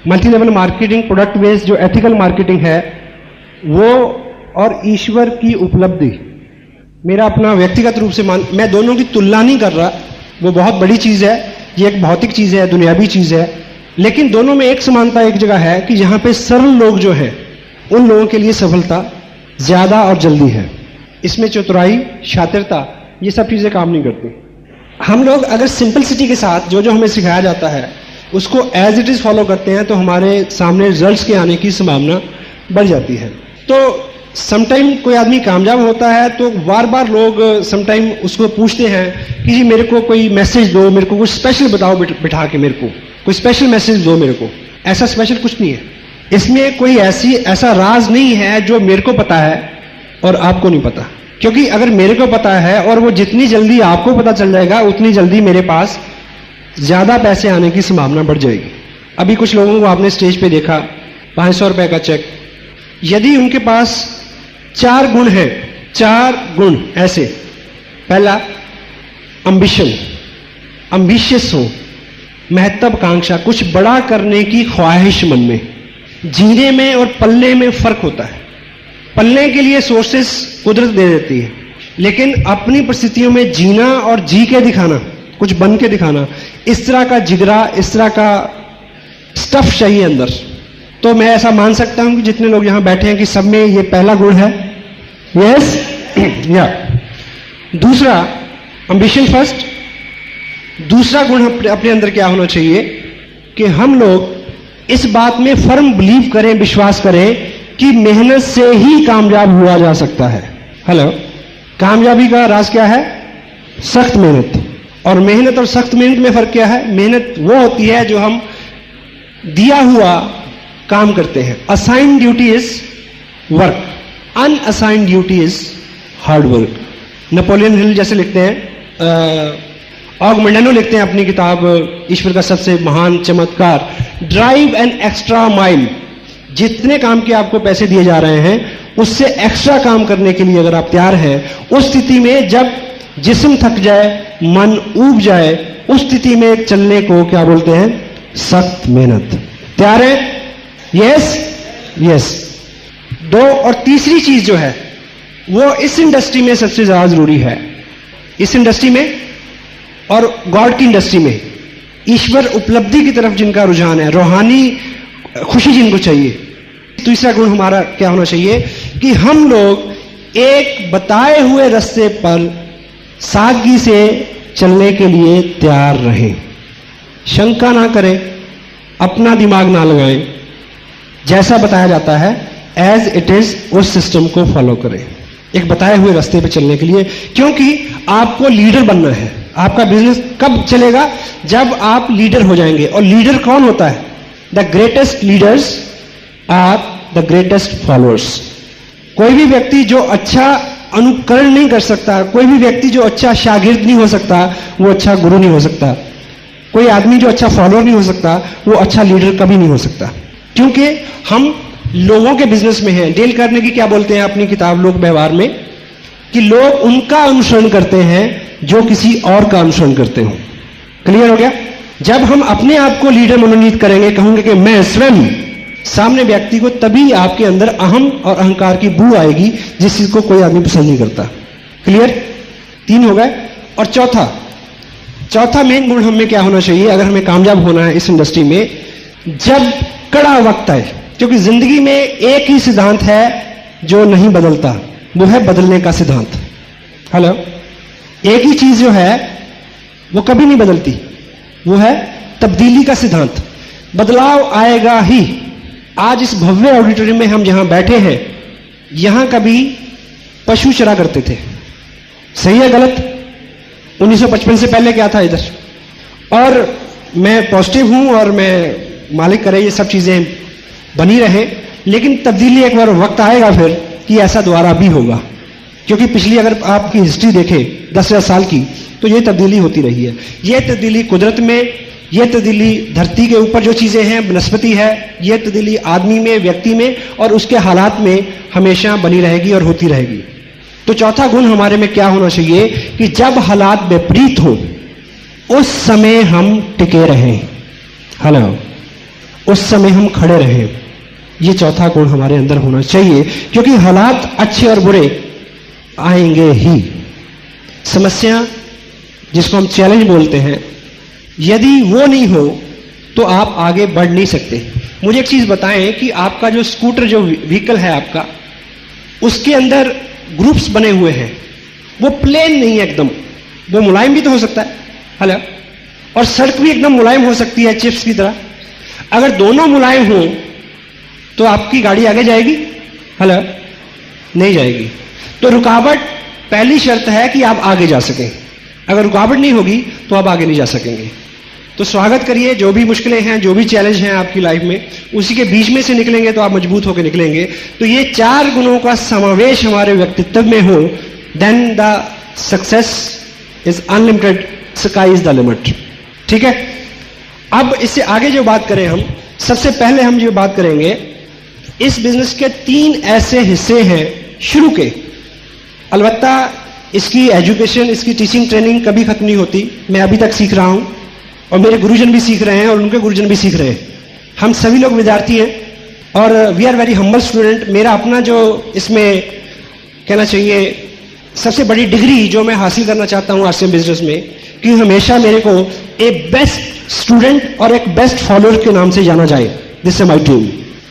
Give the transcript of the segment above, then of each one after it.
Multi level marketing, product based जो ethical marketing है वो और ईश्वर की उपलब्धि, मेरा अपना व्यक्तिगत रूप से मैं दोनों की तुलना नहीं कर रहा, वो बहुत बड़ी चीज़ है, ये एक भौतिक चीज़ है, दुनियावी चीज़ है, लेकिन दोनों में एक समानता एक जगह है कि जहाँ पे सरल लोग जो हैं उन लोगों के लिए सफलता ज़्यादा और जल्दी है। इसमें चतुराई, शातिरता, ये सब चीज़ें काम नहीं करती। हम लोग अगर सिंपलिसिटी के साथ जो जो हमें सिखाया जाता है उसको एज इट इज़ फॉलो करते हैं तो हमारे सामने रिजल्ट्स के आने की संभावना बढ़ जाती है। तो समटाइम कोई आदमी कामयाब होता है तो बार बार लोग समटाइम उसको पूछते हैं कि जी मेरे को कोई मैसेज दो, मेरे को कुछ स्पेशल बताओ, बिठा के मेरे को कोई स्पेशल मैसेज दो मेरे को। ऐसा स्पेशल कुछ नहीं है, इसमें कोई ऐसा राज नहीं है जो मेरे को पता है और आपको नहीं पता, क्योंकि अगर मेरे को पता है और वो जितनी जल्दी आपको पता चल जाएगा उतनी जल्दी मेरे पास ज़्यादा पैसे आने की संभावना बढ़ जाएगी। अभी कुछ लोगों को आपने स्टेज पे देखा, 500 रुपए का चेक, यदि उनके पास 4 गुण हैं, 4 गुण ऐसे, पहला अम्बिशन, अम्बिशियस हो, महत्वाकांक्षा, कुछ बड़ा करने की ख्वाहिश मन में, जीने में और पलने में फर्क होता है। पलने के लिए सोर्सेस कुदरत दे देती है, लेकिन अपनी परिस्थितियों में जीना और जी के दिखाना, कुछ बन के दिखाना, इस तरह का जिगरा, इस तरह का स्टफ चाहिए अंदर। तो मैं ऐसा मान सकता हूं कि जितने लोग यहां बैठे हैं कि सब में ये पहला गुण है। यस या दूसरा एम्बिशन फर्स्ट। दूसरा गुण अपने अंदर क्या होना चाहिए कि हम लोग इस बात में फर्म बिलीव करें, विश्वास करें कि मेहनत से ही कामयाब हुआ जा सकता है। हेलो, कामयाबी का राज क्या है? सख्त मेहनत। और मेहनत और सख्त मेहनत में फर्क क्या है? मेहनत वो होती है जो हम दिया हुआ काम करते हैं। Assigned duty is work, unassigned duty is hard work. Napoleon Hill जैसे लिखते हैं, ऑगमेंडानो लिखते हैं अपनी किताब ईश्वर का सबसे महान चमत्कार, ड्राइव एन एक्स्ट्रा माइल। जितने काम के आपको पैसे दिए जा रहे हैं उससे एक्स्ट्रा काम करने के लिए अगर आप तैयार हैं, उस स्थिति में जब जिस्म थक जाए, मन ऊब जाए, उस स्थिति में चलने को क्या बोलते हैं? सख्त मेहनत। तैयार है? Yes yes. 2 और तीसरी चीज जो है वो इस इंडस्ट्री में सबसे ज्यादा जरूरी है, इस इंडस्ट्री में और गॉड की इंडस्ट्री में, ईश्वर उपलब्धि की तरफ जिनका रुझान है, रूहानी खुशी जिनको चाहिए। तीसरा गुण हमारा क्या होना चाहिए कि हम लोग एक बताए हुए रास्ते पर सादगी से चलने के लिए तैयार रहें, शंका ना करें, अपना दिमाग ना लगाएं, जैसा बताया जाता है एज इट इज उस सिस्टम को फॉलो करें, एक बताए हुए रास्ते पे चलने के लिए। क्योंकि आपको लीडर बनना है। आपका बिजनेस कब चलेगा? जब आप लीडर हो जाएंगे। और लीडर कौन होता है? The greatest leaders are the greatest followers. कोई भी व्यक्ति जो अच्छा अनुकरण नहीं कर सकता, कोई भी व्यक्ति जो अच्छा शागिर्द नहीं हो सकता, वो अच्छा गुरु नहीं हो सकता। कोई आदमी जो अच्छा फॉलोअर नहीं हो सकता, वो अच्छा लीडर कभी नहीं हो सकता। क्योंकि हम लोगों के बिजनेस में हैं। डेल कार्नेगी क्या बोलते हैं अपनी किताब लोक व्यवहार में कि लोग उनका अनुसरण करते हैं जो किसी और का अनुसरण करते हो। क्लियर हो गया? जब हम अपने आप को लीडर मनोनीत करेंगे, कहूंगे कि मैं स्वयं, सामने व्यक्ति को तभी आपके अंदर अहम और अहंकार की बू आएगी, जिस चीज को कोई आदमी पसंद नहीं करता। क्लियर? 3 हो गए। और चौथा मेन गुण हमें क्या होना चाहिए अगर हमें कामयाब होना है इस इंडस्ट्री में? जब कड़ा वक्त आए, क्योंकि जिंदगी में एक ही सिद्धांत है जो नहीं बदलता, वो है बदलने का सिद्धांत। हेलो, एक ही चीज जो है वो कभी नहीं बदलती, वो है तब्दीली का सिद्धांत। बदलाव आएगा ही। आज इस भव्य ऑडिटोरियम में हम जहां बैठे हैं, यहां कभी पशु चरा करते थे। सही है गलत? 1955 से पहले क्या था इधर? और मैं पॉजिटिव हूं और मैं मालिक करे ये सब चीजें बनी रहे, लेकिन तब्दीली एक बार वक्त आएगा फिर कि ऐसा दोबारा भी होगा। क्योंकि पिछली अगर आपकी हिस्ट्री देखें 10,000 साल की, तो ये तब्दीली होती रही है। ये तब्दीली कुदरत में, ये तब्दीली धरती के ऊपर जो चीजें हैं, वनस्पति है, ये तब्दीली आदमी में, व्यक्ति में और उसके हालात में हमेशा बनी रहेगी और होती रहेगी। तो चौथा गुण हमारे में क्या होना चाहिए कि जब हालात विपरीत हो उस समय हम टिके रहें। हेलो, उस समय हम खड़े रहें। ये चौथा गुण हमारे अंदर होना चाहिए, क्योंकि हालात अच्छे और बुरे आएंगे ही। समस्या जिसको हम चैलेंज बोलते हैं, यदि वो नहीं हो तो आप आगे बढ़ नहीं सकते। मुझे एक चीज बताएं कि आपका जो स्कूटर, जो व्हीकल है आपका, उसके अंदर ग्रुप्स बने हुए हैं, वो प्लेन नहीं है एकदम, वो मुलायम भी तो हो सकता है, हेलो, और सड़क भी एकदम मुलायम हो सकती है चिप्स की तरह। अगर दोनों मुलायम हो तो आपकी गाड़ी आगे जाएगी, हेलो, नहीं जाएगी। तो रुकावट पहली शर्त है कि आप आगे जा सकें। अगर रुकावट नहीं होगी तो आप आगे नहीं जा सकेंगे। तो स्वागत करिए, जो भी मुश्किलें हैं, जो भी चैलेंज हैं आपकी लाइफ में, उसी के बीच में से निकलेंगे तो आप मजबूत होकर निकलेंगे। तो ये 4 गुणों का समावेश हमारे व्यक्तित्व में हो, then the success is unlimited, sky is the limit. ठीक है, अब इससे आगे जो बात करें हम, सबसे पहले हम जो बात करेंगे, इस बिजनेस के 3 ऐसे हिस्से हैं शुरू के। अलबत्ता इसकी एजुकेशन, इसकी टीचिंग ट्रेनिंग कभी खत्म नहीं होती। मैं अभी तक सीख रहा हूं और मेरे गुरुजन भी सीख रहे हैं और उनके गुरुजन भी सीख रहे हैं। हम सभी लोग विद्यार्थी हैं और we are very humble student. मेरा अपना जो इसमें कहना चाहिए सबसे बड़ी डिग्री जो मैं हासिल करना चाहता हूं आरसीएम बिजनेस में, कि हमेशा मेरे को एक बेस्ट स्टूडेंट और एक बेस्ट फॉलोअर के नाम से जाना जाए। This is my dream.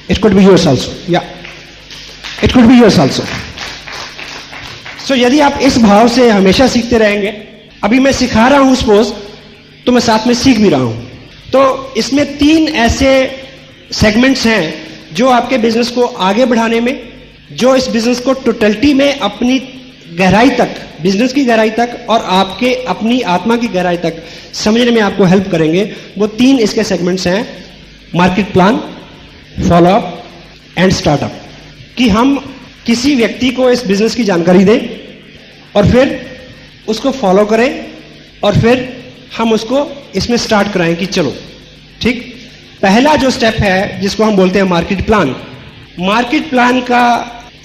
It could be yours also, या it could be yours also. So यदि आप इस भाव से हमेशा सीखते रहेंगे, अभी मैं सिखा रहा हूं सपोज, तो मैं साथ में सीख भी रहा हूं। तो इसमें 3 ऐसे सेगमेंट्स हैं जो आपके बिजनेस को आगे बढ़ाने में, जो इस बिजनेस को टोटलिटी में अपनी गहराई तक, बिजनेस की गहराई तक और आपके अपनी आत्मा की गहराई तक समझने में आपको हेल्प करेंगे। वो 3 इसके सेगमेंट्स हैं, market plan, follow up and startup. कि हम किसी व्यक्ति को इस बिजनेस की जानकारी दें और फिर उसको फॉलो करें और फिर हम उसको इसमें स्टार्ट कराएं कि चलो ठीक। पहला जो स्टेप है जिसको हम बोलते हैं मार्केट प्लान। मार्केट प्लान का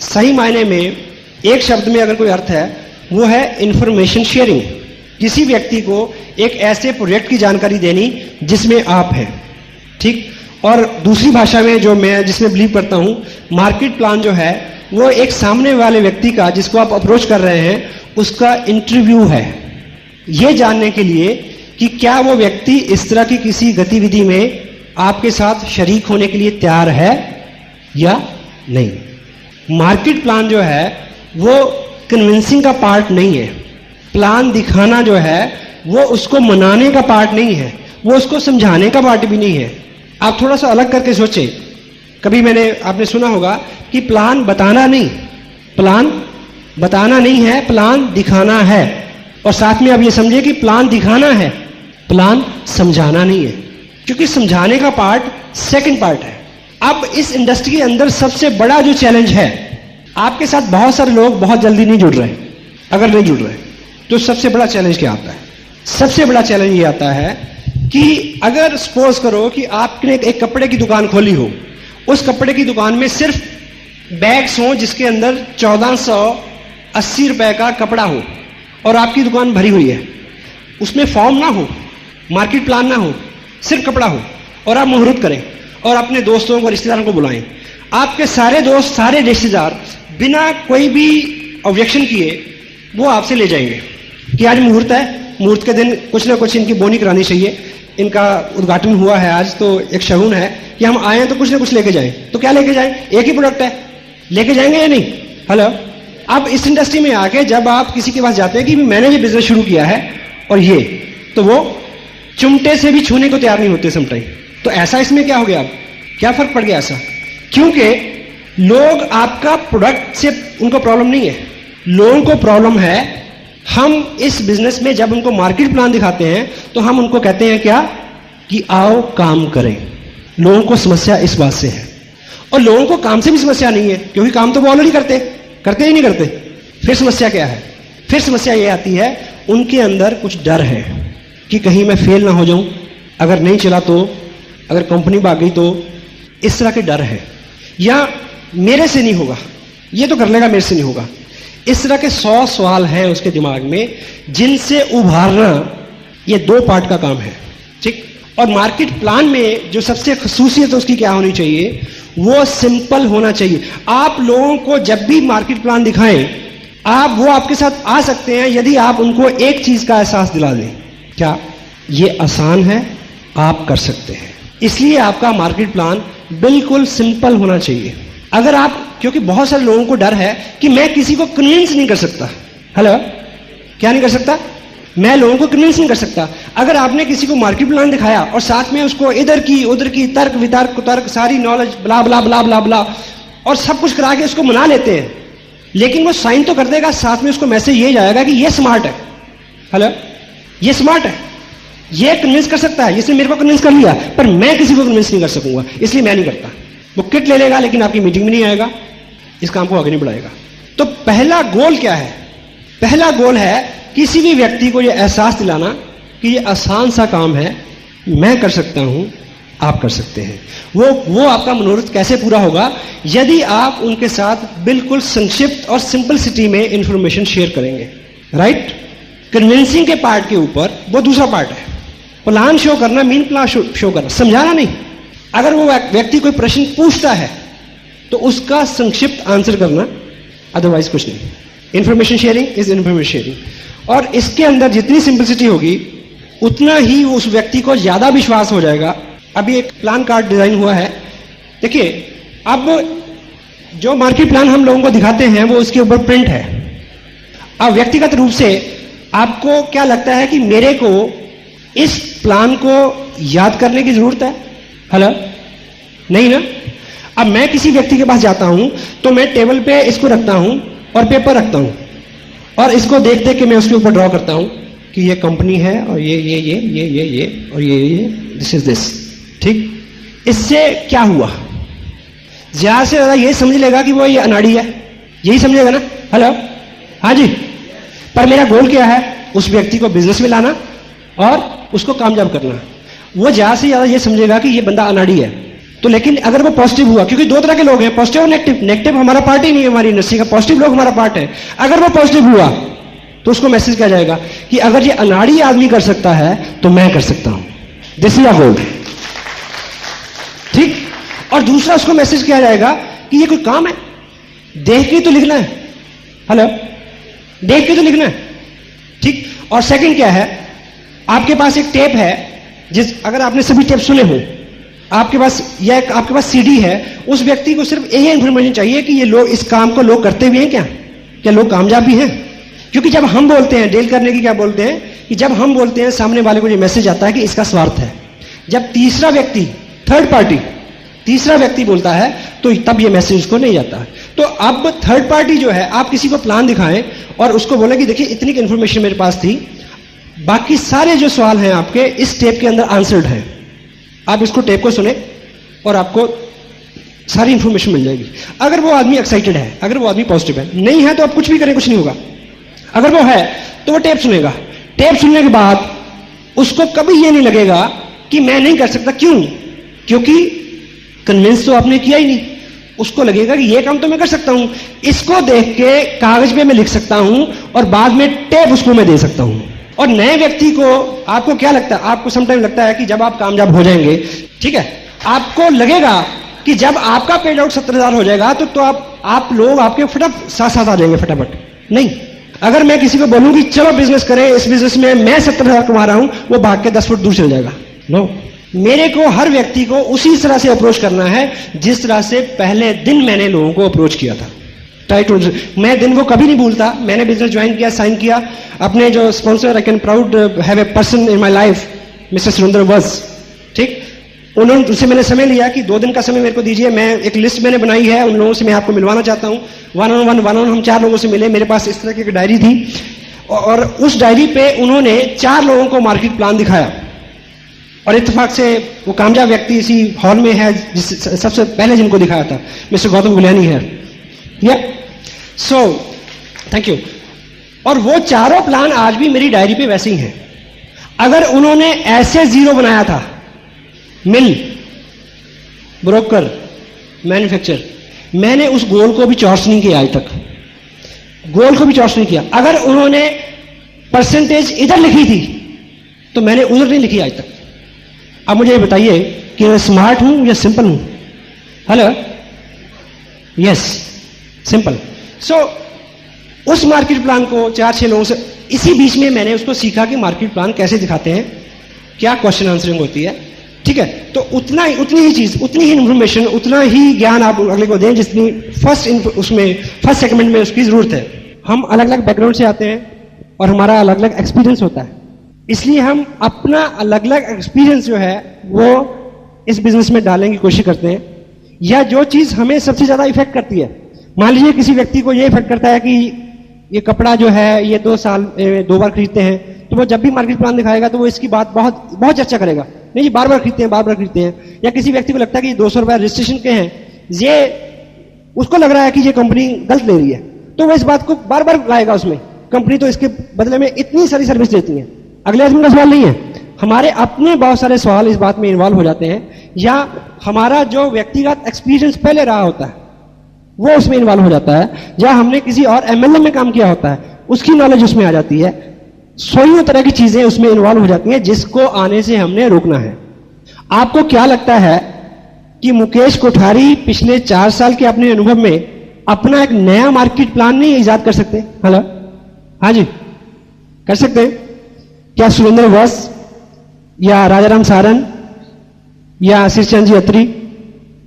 सही मायने में एक शब्द में अगर कोई अर्थ है, वो है इंफॉर्मेशन शेयरिंग। किसी व्यक्ति को एक ऐसे प्रोजेक्ट की जानकारी देनी जिसमें आप हैं, ठीक। और दूसरी भाषा में जो मैं जिसमें बिलीव करता हूं, मार्केट प्लान जो है वो एक सामने वाले व्यक्ति का, जिसको आप अप्रोच कर रहे हैं, उसका इंटरव्यू है, ये जानने के लिए कि क्या वो व्यक्ति इस तरह की किसी गतिविधि में आपके साथ शरीक होने के लिए तैयार है या नहीं। मार्केट प्लान जो है वो कन्विंसिंग का पार्ट नहीं है। प्लान दिखाना जो है वो उसको मनाने का पार्ट नहीं है, वो उसको समझाने का पार्ट भी नहीं है। आप थोड़ा सा अलग करके सोचें। कभी आपने सुना होगा कि प्लान बताना नहीं, प्लान बताना नहीं है, प्लान दिखाना है। और साथ में आप ये समझिए कि प्लान दिखाना है, प्लान समझाना नहीं है, क्योंकि समझाने का पार्ट सेकंड पार्ट है। अब इस इंडस्ट्री के अंदर सबसे बड़ा जो चैलेंज है, आपके साथ बहुत सारे लोग बहुत जल्दी नहीं जुड़ रहे। अगर नहीं जुड़ रहे तो सबसे बड़ा चैलेंज क्या आता है? सबसे बड़ा चैलेंज ये आता है कि अगर सपोज करो कि आपने एक कपड़े की दुकान खोली हो, उस कपड़े की दुकान में सिर्फ बैग्स हो जिसके अंदर 1480 रुपए का कपड़ा हो और आपकी दुकान भरी हुई है, उसमें फॉर्म ना हो, मार्केट प्लान ना हो, सिर्फ कपड़ा हो, और आप मुहूर्त करें और अपने दोस्तों को, रिश्तेदारों को बुलाएं। आपके सारे दोस्त, सारे रिश्तेदार बिना कोई भी ऑब्जेक्शन किए वो आपसे ले जाएंगे कि आज मुहूर्त है, मुहूर्त के दिन कुछ ना कुछ इनकी बोनी करानी चाहिए, इनका उद्घाटन हुआ है आज, तो एक शगुन है कि हम आए तो कुछ ना कुछ लेके जाएं। तो क्या लेके जाएं? एक ही प्रोडक्ट है, लेके जाएंगे या नहीं? हेलो। अब इस इंडस्ट्री में आके जब आप किसी के पास जाते हैं कि मैंने ये बिजनेस शुरू किया है और ये, तो वो चिमटे से भी छूने को तैयार नहीं होते समटाइम। तो ऐसा इसमें क्या हो गया? क्या फर्क पड़ गया ऐसा? क्योंकि लोग आपका प्रोडक्ट से उनको प्रॉब्लम नहीं है, लोगों को प्रॉब्लम है हम इस बिजनेस में जब उनको मार्केट प्लान दिखाते हैं तो हम उनको कहते हैं क्या कि आओ काम करें। लोगों को समस्या इस बात से है, और लोगों को काम से भी समस्या नहीं है क्योंकि काम तो वो ऑलरेडी करते ही नहीं करते। फिर समस्या क्या है? फिर समस्या ये आती है उनके अंदर कुछ डर है कि कहीं मैं फेल ना हो जाऊं, अगर नहीं चला तो, अगर कंपनी भाग गई तो, इस तरह के डर है। या मेरे से नहीं होगा, ये तो कर लेगा, मेरे से नहीं होगा। इस तरह के 100 सवाल हैं उसके दिमाग में जिनसे उभारना ये 2 पार्ट का काम है, ठीक। और मार्केट प्लान में जो सबसे खसूसियत है उसकी क्या होनी चाहिए, वो सिंपल होना चाहिए। आप लोगों को जब भी मार्केट प्लान दिखाएं, वो आपके साथ आ सकते हैं यदि आप उनको एक चीज का एहसास दिला दें, क्या ये आसान है, आप कर सकते हैं। इसलिए आपका मार्केट प्लान बिल्कुल सिंपल होना चाहिए। अगर आप, क्योंकि बहुत सारे लोगों को डर है कि मैं किसी को कन्विंस नहीं कर सकता। हेलो, क्या नहीं कर सकता? मैं लोगों को कन्विंस नहीं कर सकता। अगर आपने किसी को मार्केट प्लान दिखाया और साथ में उसको इधर की उधर की तर्क वितर्क कुतर्क सारी नॉलेज ब्ला ब्ला ब्ला ब्ला ब्ला और सब कुछ करा के उसको मना लेते हैं, लेकिन वो साइन तो कर देगा, साथ में उसको मैसेज ये जाएगा कि ये स्मार्ट है। हेलो, ये स्मार्ट है, ये कन्विंस कर सकता है, इसने मेरे को कन्विंस कर लिया, पर मैं किसी को कन्विंस नहीं कर सकूंगा, इसलिए मैं नहीं करता। वो किट ले लेगा लेकिन आपकी मीटिंग में नहीं आएगा, इस काम को आगे नहीं बढ़ाएगा। तो पहला गोल क्या है? पहला गोल है किसी भी व्यक्ति को यह एहसास दिलाना कि यह आसान सा काम है, मैं कर सकता हूं, आप कर सकते हैं। वो आपका मनोरथ कैसे पूरा होगा? यदि आप उनके साथ बिल्कुल संक्षिप्त और सिंपलिसिटी में इंफॉर्मेशन शेयर करेंगे। राइट? कन्विंसिंग के पार्ट के ऊपर वो दूसरा पार्ट है, प्लान शो करना, मीन प्लान शो करना, समझाना नहीं। अगर वो व्यक्ति कोई प्रश्न पूछता है तो उसका संक्षिप्त आंसर करना, अदरवाइज कुछ नहीं। Information sharing is information sharing, और इसके अंदर जितनी सिंपलिसिटी होगी उतना ही उस व्यक्ति को ज्यादा विश्वास हो जाएगा। अभी एक प्लान कार्ड डिजाइन हुआ है, देखिए, अब जो मार्केट प्लान हम लोगों को दिखाते हैं वो उसके ऊपर प्रिंट है। अब व्यक्तिगत रूप से आपको क्या लगता है कि मेरे को इस प्लान को याद करने की जरूरत है? हेलो, नहीं ना? अब मैं किसी व्यक्ति के पास जाता हूं तो मैं टेबल पे इसको रखता हूं और पेपर रखता हूं और इसको देख देख के मैं उसके ऊपर ड्रॉ करता हूं कि ये कंपनी है और ये और ये दिस इज दिस। ठीक? इससे क्या हुआ? ज्यादा से ज्यादा ये समझ लेगा कि वो ये अनाड़ी है, यही समझेगा ना? हेलो, हाँ जी। पर मेरा गोल क्या है? उस व्यक्ति को बिजनेस में लाना और उसको कामयाब करना। वो ज्यादा से ज्यादा ये समझेगा कि ये बंदा अनाड़ी है। तो लेकिन अगर वो पॉजिटिव हुआ, क्योंकि दो तरह के लोग हैं, पॉजिटिव और नेगेटिव। नेगेटिव हमारा पार्ट ही नहीं है हमारी इंडस्ट्री का, पॉजिटिव लोग हमारा पार्ट है। अगर वो पॉजिटिव हुआ तो उसको मैसेज किया जाएगा कि अगर ये अनाड़ी आदमी कर सकता है तो मैं कर सकता हूं। दिस इज अ गोल। ठीक? और दूसरा उसको मैसेज किया जाएगा कि ये कोई काम है, देख के तो लिखना है। हेलो, देख के तो लिखना है। ठीक? और सेकंड क्या है? आपके पास एक टेप है, अगर आपने सभी टेप सुने हो, आपके पास सीडी है, उस व्यक्ति को सिर्फ यही इंफॉर्मेशन चाहिए कि ये लोग इस काम को लोग करते भी हैं, क्या लोग कामयाब भी हैं। क्योंकि जब हम बोलते हैं डील करने की, क्या बोलते हैं कि जब हम बोलते हैं सामने वाले को ये मैसेज आता है कि इसका स्वार्थ है। जब तीसरा व्यक्ति, थर्ड पार्टी, तीसरा व्यक्ति बोलता है तो तब ये मैसेज उसको नहीं जाता है। तो अब थर्ड पार्टी जो है, आप किसी को प्लान दिखाएं और उसको बोले कि देखिए इतनी इंफॉर्मेशन मेरे पास थी, बाकी सारे जो सवाल हैं आपके इस टेप के अंदर आंसर्ड हैं, आप इसको टेप को सुने और आपको सारी इंफॉर्मेशन मिल जाएगी। अगर वो आदमी एक्साइटेड है, अगर वो आदमी पॉजिटिव है, नहीं है तो आप कुछ भी करें, कुछ नहीं होगा। अगर वो है तो वो टेप सुनेगा। टेप सुनने के बाद उसको कभी ये नहीं लगेगा कि मैं नहीं कर सकता। क्यों? क्योंकि कन्विंस तो आपने किया ही नहीं। उसको लगेगा कि ये काम तो मैं कर सकता हूं, इसको देख के कागज पे मैं लिख सकता हूं और बाद में टेप उसको मैं दे सकता हूं। और नए व्यक्ति को, आपको क्या लगता है? आपको समटाइम लगता है कि जब आप कामयाब हो जाएंगे, ठीक है, आपको लगेगा कि जब आपका पेड आउट 70,000 हो जाएगा तो आप लोग आपके फटाफट साथ आ जाएंगे फटाफट। नहीं, अगर मैं किसी को बोलूं कि चलो बिजनेस करें, इस बिजनेस में मैं 70,000 कमा रहा हूं, वो भाग के 10 फुट दूर चल जाएगा। नो, मेरे को हर व्यक्ति को उसी तरह से अप्रोच करना है जिस तरह से पहले दिन मैंने लोगों को अप्रोच किया था। मैं दिन को कभी नहीं भूलता। मैंने बिजनेस ज्वाइन किया, साइन किया, अपने जो sponsor, I can proud have a person in my life, mister Surendra वज। ठीक? उनसे मैंने समय लिया कि 2 दिन का समय मेरे को दीजिए, मैं एक लिस्ट मैंने बनाई है, उन लोगों से मैं आपको मिलवाना चाहता हूं। वन ऑन हम 4 लोगों से मिले। मेरे पास इस तरह की एक डायरी थी और उस डायरी पे उन्होंने 4 लोगों को मार्केट प्लान दिखाया और इत्तेफाक से वो कामयाब व्यक्ति इसी हॉल में है सबसे पहले जिनको दिखाया था, मिस्टर गौतम गुलियानी है। या सो थैंक यू। और वो चारों प्लान आज भी मेरी डायरी पे वैसे ही हैं। अगर उन्होंने ऐसे 0 बनाया था, मिल, ब्रोकर, मैन्युफैक्चर, मैंने उस गोल को भी चॉर्स नहीं किया आज तक, गोल को भी चॉर्स नहीं किया। अगर उन्होंने परसेंटेज इधर लिखी थी तो मैंने उधर नहीं लिखी आज तक। अब मुझे ये बताइए कि मैं स्मार्ट हूं या सिंपल हूं? Hello, yes, simple. सो उस मार्केट प्लान को 4-6 लोगों से, इसी बीच में मैंने उसको सीखा कि मार्केट प्लान कैसे दिखाते हैं, क्या क्वेश्चन आंसरिंग होती है, ठीक है। तो उतनी ही चीज, उतनी ही इंफॉर्मेशन, उतना ही ज्ञान आप अगले को दें जितनी फर्स्ट सेगमेंट में उसकी जरूरत है। हम अलग अलग बैकग्राउंड से आते हैं और हमारा अलग अलग एक्सपीरियंस होता है, इसलिए हम अपना अलग अलग एक्सपीरियंस जो है वो इस बिजनेस में डालने की कोशिश करते हैं। या जो चीज हमें सबसे ज्यादा इफेक्ट करती है, मान लीजिए किसी व्यक्ति को ये इफेक्ट करता है कि ये कपड़ा जो है ये 2 साल 2 बार खरीदते हैं, तो वो जब भी मार्केट प्लान दिखाएगा तो वो इसकी बात बहुत बहुत चर्चा करेगा, नहीं जी बार बार खरीदते हैं, बार बार खरीदते हैं। या किसी व्यक्ति को लगता है कि 200 रुपए रजिस्ट्रेशन के हैं, ये उसको लग रहा है कि ये कंपनी गलत ले रही है, तो वो इस बात को बार बार लाएगा उसमें, कंपनी तो इसके बदले में इतनी सारी सर्विस देती है। अगले आदमी का सवाल नहीं है, हमारे अपने बहुत सारे सवाल इस बात में इन्वॉल्व हो जाते हैं, या हमारा जो व्यक्तिगत एक्सपीरियंस पहले रहा होता है वो उसमें इन्वॉल्व हो जाता है, या हमने किसी और एमएलए में काम किया होता है उसकी नॉलेज उसमें आ जाती है। सौ तरह की चीजें उसमें इन्वॉल्व हो जाती हैं जिसको आने से हमने रोकना है। आपको क्या लगता है कि मुकेश कोठारी पिछले 4 साल के अपने अनुभव में अपना एक नया मार्केट प्लान नहीं इजाद कर सकते? हेलो, हाँ जी, कर सकते हैं क्या? सुरेंद्र वस या राजाराम सारन या श्रीचंद जी अत्री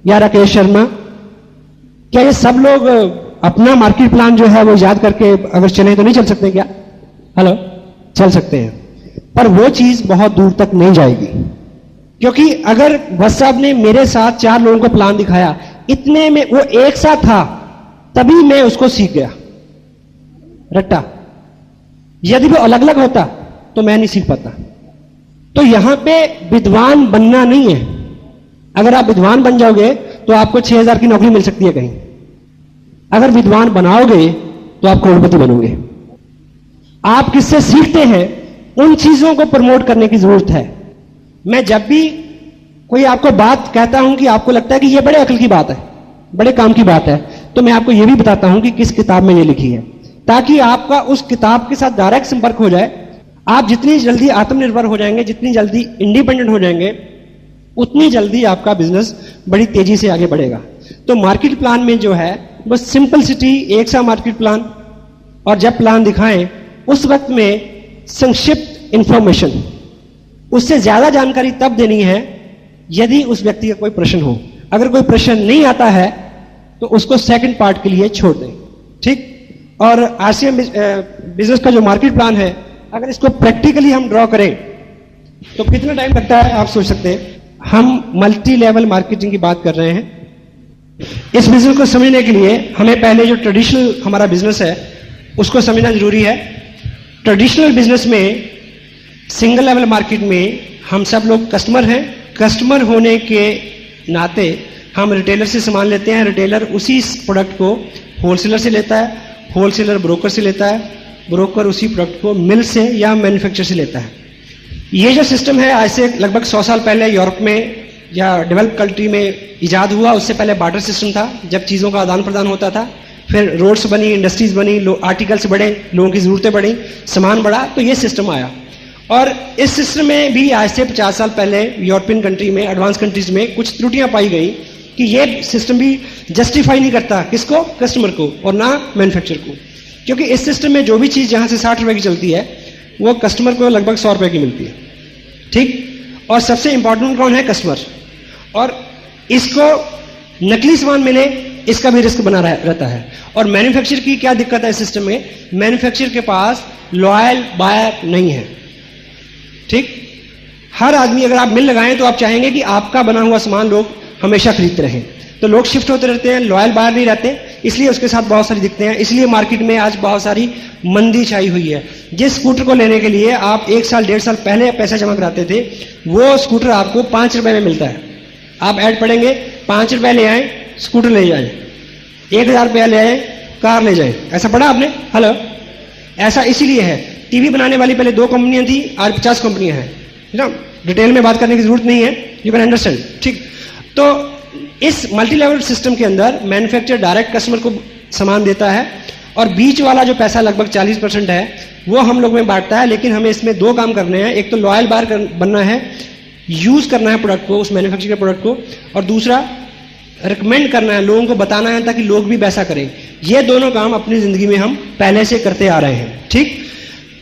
या राकेश शर्मा, क्या ये सब लोग अपना मार्केट प्लान जो है वो याद करके अगर चले तो नहीं चल सकते क्या? हेलो, चल सकते हैं, पर वो चीज बहुत दूर तक नहीं जाएगी। क्योंकि अगर वस साहब ने मेरे साथ 4 लोगों को प्लान दिखाया, इतने में वो एक साथ था, तभी मैं उसको सीख गया रट्टा। यदि वो अलग अलग होता तो मैं नहीं सीख पाता। तो यहां पे विद्वान बनना नहीं है। अगर आप विद्वान बन जाओगे तो आपको 6,000 की नौकरी मिल सकती है कहीं। अगर विद्वान बनाओगे तो आप करोड़पति बनोगे। आप किससे सीखते हैं, उन चीजों को प्रमोट करने की जरूरत है। मैं जब भी कोई आपको बात कहता हूं कि आपको लगता है कि यह बड़े अकल की बात है, बड़े काम की बात है, तो मैं आपको यह भी बताता हूं कि किस किताब में यह लिखी है, ताकि आपका उस किताब के साथ डायरेक्ट संपर्क हो जाए। आप जितनी जल्दी आत्मनिर्भर हो जाएंगे, जितनी जल्दी इंडिपेंडेंट हो जाएंगे, उतनी जल्दी आपका बिजनेस बड़ी तेजी से आगे बढ़ेगा। तो मार्केट प्लान में जो है बस सिंपलिसिटी, एक सा मार्केट प्लान, और जब प्लान दिखाएं उस वक्त में संक्षिप्त इंफॉर्मेशन, उससे ज्यादा जानकारी तब देनी है यदि उस व्यक्ति का कोई प्रश्न हो। अगर कोई प्रश्न नहीं आता है तो उसको सेकंड पार्ट के लिए छोड़ दें, ठीक। और आरसीएम बिजनेस का जो मार्केट प्लान है, अगर इसको प्रैक्टिकली हम ड्रॉ करें तो कितना टाइम लगता है आप सोच सकते हैं। हम मल्टी लेवल मार्केटिंग की बात कर रहे हैं। इस बिजनेस को समझने के लिए हमें पहले जो ट्रेडिशनल हमारा बिजनेस है उसको समझना जरूरी है। ट्रेडिशनल बिजनेस में, सिंगल लेवल मार्केट में हम सब लोग कस्टमर हैं। कस्टमर होने के नाते हम रिटेलर से सामान लेते हैं, रिटेलर उसी प्रोडक्ट को होलसेलर से लेता है, होलसेलर ब्रोकर से लेता है, ब्रोकर उसी प्रोडक्ट को मिल से या मैन्युफैक्चर से लेता है। ये जो सिस्टम है आज से लगभग 100 साल पहले यूरोप में या डेवलप कंट्री में इजाद हुआ। उससे पहले बार्टर सिस्टम था, जब चीज़ों का आदान प्रदान होता था। फिर रोड्स बनी, इंडस्ट्रीज बनी, आर्टिकल्स बढ़े, लोगों की ज़रूरतें बढ़ी, सामान बढ़ा, तो ये सिस्टम आया। और इस सिस्टम में भी आज से 50 साल पहले यूरोपियन कंट्री में, एडवांस कंट्रीज में कुछ त्रुटियां पाई गई कि ये सिस्टम भी जस्टिफाई नहीं करता किसको, कस्टमर को, और ना मैन्युफैक्चरर को। क्योंकि इस सिस्टम में जो भी चीज़ जहां से 60 रुपए की चलती है वो कस्टमर को लगभग 100 रुपए की मिलती है, ठीक। और सबसे इंपॉर्टेंट कौन है, कस्टमर। और इसको नकली सामान मिले इसका भी रिस्क बना रहता है। और मैन्युफैक्चरर की क्या दिक्कत है इस सिस्टम में, मैन्युफैक्चरर के पास लॉयल बायर नहीं है, ठीक। हर आदमी, अगर आप मिल लगाएं तो आप चाहेंगे कि आपका बना हुआ सामान लोग हमेशा खरीदते रहें, तो लोग शिफ्ट होते रहते हैं, लॉयल बायर नहीं रहते, इसलिए उसके साथ बहुत सारी दिक्कतें हैं। इसलिए मार्केट में आज बहुत सारी मंदी छाई हुई है। जिस स्कूटर को लेने के लिए आप 1 साल 1.5 साल पहले पैसा जमा कराते थे, वो स्कूटर आपको 5 रुपए में मिलता है। आप ऐड पढ़ेंगे, 5 रुपए ले आए स्कूटर ले जाए, 1000 रुपया ले आए कार ले जाए। ऐसा पढ़ा आपने? हेलो, ऐसा इसीलिए है। टीवी बनाने वाली पहले 2 कंपनियां थी, आज 50 कंपनियां हैं, ना। डिटेल में बात करने की जरूरत नहीं है, यू कैन अंडरस्टैंड, ठीक। तो इस मल्टी लेवल सिस्टम के अंदर मैन्युफैक्चरर डायरेक्ट कस्टमर को सामान देता है, और बीच वाला जो पैसा लगभग 40% है वो हम लोग में बांटता है। लेकिन हमें इसमें 2 काम करने हैं। एक तो लॉयल बायर बनना है, यूज करना है प्रोडक्ट को, उस मैन्युफैक्चर के प्रोडक्ट को, और दूसरा रिकमेंड करना है, लोगों को बताना है ताकि लोग भी वैसा करें। ये दोनों काम अपनी जिंदगी में हम पहले से करते आ रहे हैं, ठीक।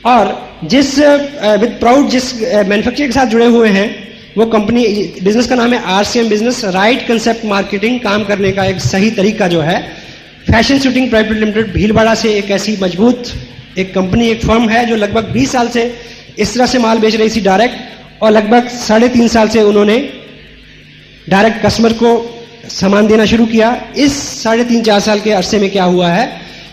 और जिस विद प्राउड जिस मैन्युफैक्चर के साथ जुड़े हुए हैं, वो कंपनी, बिजनेस का नाम है RCM business, right concept marketing. काम करने का एक सही तरीका जो है, fashion shooting private limited Bhilwara से एक ऐसी मजबूत एक कंपनी, एक फर्म है जो लगभग 20 साल से इस तरह से माल बेच रही थी डायरेक्ट, और लगभग 3.5 साल से उन्होंने डायरेक्ट कस्टमर को सामान देना शुरू किया। इस 3.5-4 साल के अरसे में क्या हुआ है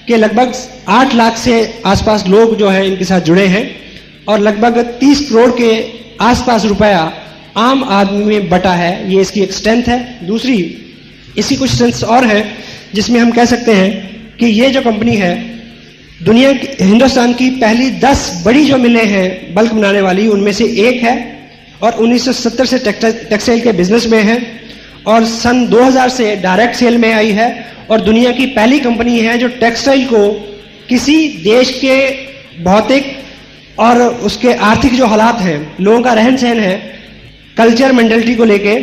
कि लगभग 8 लाख से आसपास लोग जो है इनके साथ जुड़े हैं, और लगभग 30 करोड़ के आसपास रुपया आम आदमी में बटा है। ये इसकी एक स्ट्रेंथ है। दूसरी, इसकी कुछ स्ट्रेंथ्स और हैं जिसमें हम कह सकते हैं कि ये जो कंपनी है, दुनिया की, हिंदुस्तान की पहली 10 बड़ी जो मिलें हैं बल्क बनाने वाली, उनमें से एक है, और 1970 से टेक्सटाइल के बिजनेस में है, और सन 2000 से डायरेक्ट सेल में आई है, और दुनिया की पहली कंपनी है जो टेक्सटाइल को किसी देश के भौतिक और उसके आर्थिक जो हालात हैं, लोगों का रहन सहन है, कल्चर मेंटालिटी को लेके,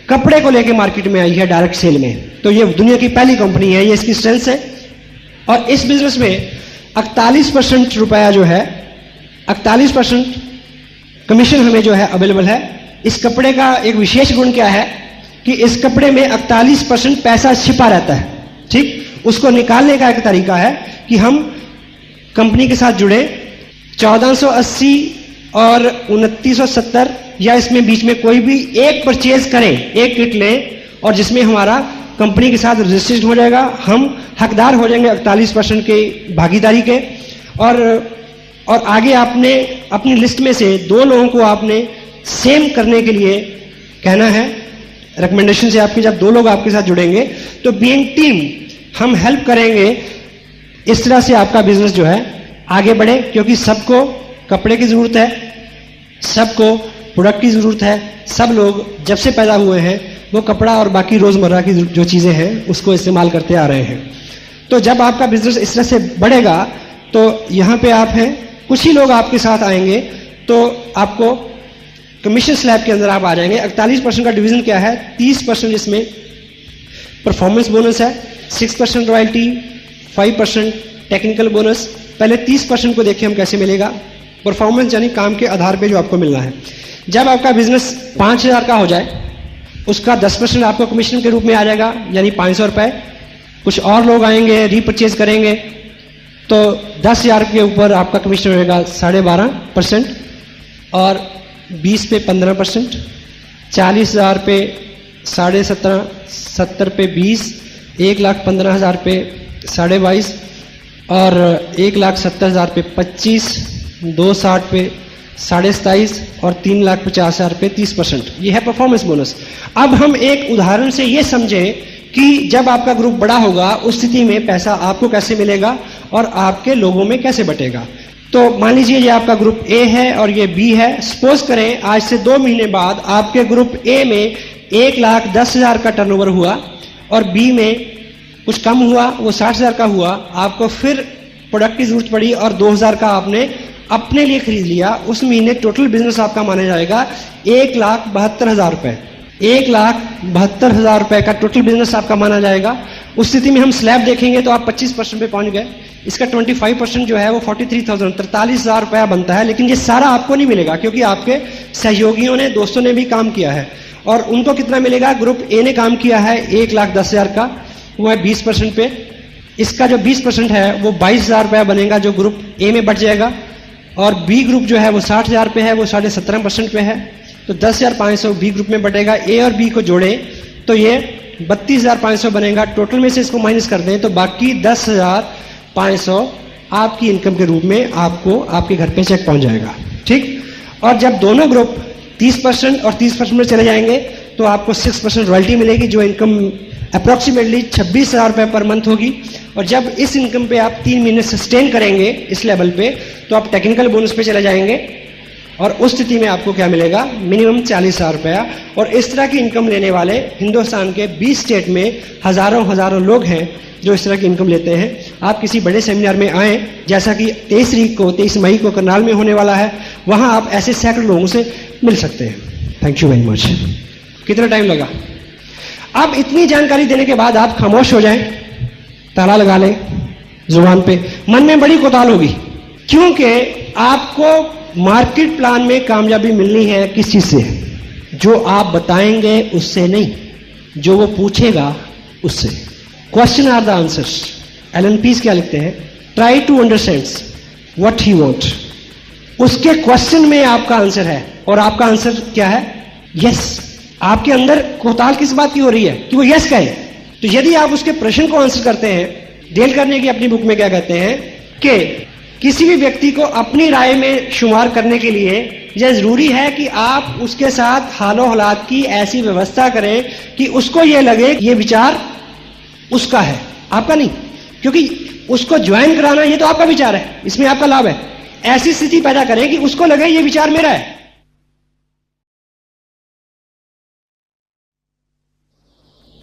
कपड़े को लेके मार्केट में आई है डायरेक्ट सेल में। तो ये दुनिया की पहली कंपनी है, ये इसकी स्ट्रेंथ है। और इस बिजनेस में 48% रुपया जो है, 48% कमीशन हमें जो है अवेलेबल है। इस कपड़े का एक विशेष गुण क्या है कि इस कपड़े में 48% पैसा छिपा रहता है, ठीक। उसको निकालने का एक तरीका है कि हम कंपनी के साथ जुड़े, 1480 और 2970 या इसमें बीच में कोई भी एक परचेज करें, एक किट लें, और जिसमें हमारा कंपनी के साथ रजिस्ट्रेशन हो जाएगा, हम हकदार हो जाएंगे 48% के भागीदारी के। और आगे आपने अपनी लिस्ट में से 2 लोगों को आपने सेम करने के लिए कहना है। रिकमेंडेशन से आपके जब 2 लोग आपके साथ जुड़ेंगे तो बीइंग टीम हम हेल्प करेंगे, इस तरह से आपका बिजनेस जो है आगे बढ़े, क्योंकि सबको कपड़े की जरूरत है, सबको प्रोडक्ट की जरूरत है। सब लोग जब से पैदा हुए हैं वो कपड़ा और बाकी रोजमर्रा की जो चीजें हैं उसको इस्तेमाल करते आ रहे हैं। तो जब आपका बिजनेस इस तरह से बढ़ेगा तो यहां पे आप हैं, कुछ ही लोग आपके साथ आएंगे, तो आपको कमीशन स्लैब के अंदर आप आ जाएंगे। 48% का डिवीजन क्या है, 30% इसमें परफॉर्मेंस बोनस है, 6% रॉयल्टी, 5% टेक्निकल बोनस। पहले 30% को देखिए हम कैसे मिलेगा। परफॉर्मेंस यानी काम के आधार पे जो आपको मिलना है। जब आपका बिजनेस 5000 का हो जाए, उसका 10% आपको कमीशन के रूप में आ जाएगा, यानी 500 रुपए। कुछ और लोग आएंगे, रीपरचेज करेंगे, तो 10,000 के ऊपर आपका कमीशन रहेगा 12.5%, और 20 पे 15%, 40,000 पे 17.5%, 70 पे 20, 1,15,000 पे 22.5%, और 1,70,000 पे 25, 260 पे 27.5, और 3,50,000 पे 30%। ये है परफॉर्मेंस बोनस। अब हम एक उदाहरण से ये समझें कि जब आपका ग्रुप बड़ा होगा उस स्थिति में पैसा आपको कैसे मिलेगा और आपके लोगों में कैसे बटेगा। तो मान लीजिए ये आपका ग्रुप ए है और ये बी है। सपोज करें आज से 2 महीने बाद आपके ग्रुप ए में 1,10,000 का टर्नओवर हुआ और बी में कुछ कम हुआ, वो 60,000 का हुआ। आपको फिर प्रोडक्ट की जरूरत पड़ी और 2,000 का आपने अपने लिए खरीद लिया। उस महीने टोटल बिजनेस आपका माना जाएगा 1,72,000 रुपए। 1,72,000 रुपए का टोटल बिजनेस आपका माना जाएगा। उस स्थिति में हम स्लैब देखेंगे तो आप 25% पे पहुंच गए। इसका 25% जो है वो 43,000 43,000 रुपया बनता है। लेकिन ये सारा आपको नहीं मिलेगा क्योंकि आपके सहयोगियों ने, दोस्तों ने भी काम किया है। और उनको कितना मिलेगा? ग्रुप ए ने काम किया है 1,10,000 का, वो है 20% पे। इसका जो 20% है वो 22,000 रुपया बनेगा जो ग्रुप ए में बच जाएगा। और बी ग्रुप जो है वो 60,000 पे है, वो 17.5% पे है। तो 10,500 बी ग्रुप में बटेगा। ए और बी को जोड़े तो ये 32,500 बनेगा। टोटल में से इसको माइनस कर दें तो बाकी 10,500 आपकी इनकम के रूप में आपको आपके घर पे चेक पहुंच जाएगा। ठीक। और जब दोनों ग्रुप 30% और 30% में चले जाएंगे तो आपको 6% रॉयल्टी मिलेगी जो इनकम अप्रोक्सीमेटली 26,000 रुपये पर मंथ होगी। और जब इस इनकम पे आप 3 महीने सस्टेन करेंगे इस लेवल पे तो आप टेक्निकल बोनस पे चले जाएंगे और उस स्थिति में आपको क्या मिलेगा? मिनिमम 40,000 रुपया। और इस तरह की इनकम लेने वाले हिंदुस्तान के 20 स्टेट में हजारों लोग हैं जो इस तरह की इनकम लेते हैं। आप किसी बड़े सेमिनार में आए, जैसा कि 23 मई को करनाल में होने वाला है, वहां आप ऐसे सैकड़ों लोगों से मिल सकते हैं। Thank you very much. कितना टाइम लगा? अब इतनी जानकारी देने के बाद आप खामोश हो जाएं, ताला लगा लें जुबान पे, मन में बड़ी कोताल होगी, क्योंकि आपको मार्केट प्लान में कामयाबी मिलनी है किस चीज से? जो आप बताएंगे उससे नहीं, जो वो पूछेगा उससे। Question are the answers. Allan Pease क्या लिखते हैं? Try to understand what he want. उसके क्वेश्चन में आपका आंसर है, और आपका आंसर क्या है? यस। आपके अंदर कोताल किस बात की हो रही है कि वो यस कहे। तो यदि आप उसके प्रश्न को आंसर करते हैं, डेल करने की अपनी बुक में क्या कहते हैं कि किसी भी व्यक्ति को अपनी राय में शुमार करने के लिए यह जरूरी है कि आप उसके साथ हालो हालात की ऐसी व्यवस्था करें कि उसको यह लगे ये विचार उसका है, आपका नहीं। क्योंकि उसको ज्वाइन कराना ये तो आपका विचार है, इसमें आपका लाभ है। ऐसी स्थिति पैदा करें कि उसको लगे ये विचार मेरा है।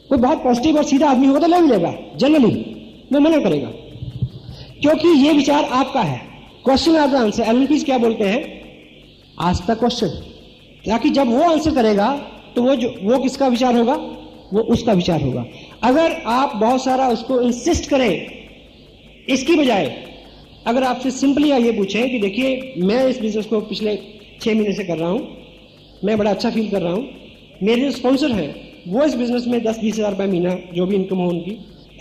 कोई बहुत पॉजिटिव और सीधा आदमी होगा तो ले भी लेगा, जनरली वो मना करेगा, क्योंकि ये विचार आपका है। Question are the answer. Allan Pease क्या बोलते हैं? आस्क द क्वेश्चन, ताकि जब वो आंसर करेगा तो वो किसका विचार होगा? वो उसका विचार होगा। अगर आप बहुत सारा उसको इंसिस्ट करें, इसकी बजाय अगर आपसे सिंपली ये पूछें कि देखिए मैं इस बिजनेस को पिछले 6 महीने से कर रहा हूं, मैं बड़ा अच्छा फील कर रहा हूं, मेरे जो स्पॉन्सर हैं वो इस बिजनेस में 10-20 हज़ार रुपये महीना जो भी इनकम हो उनकी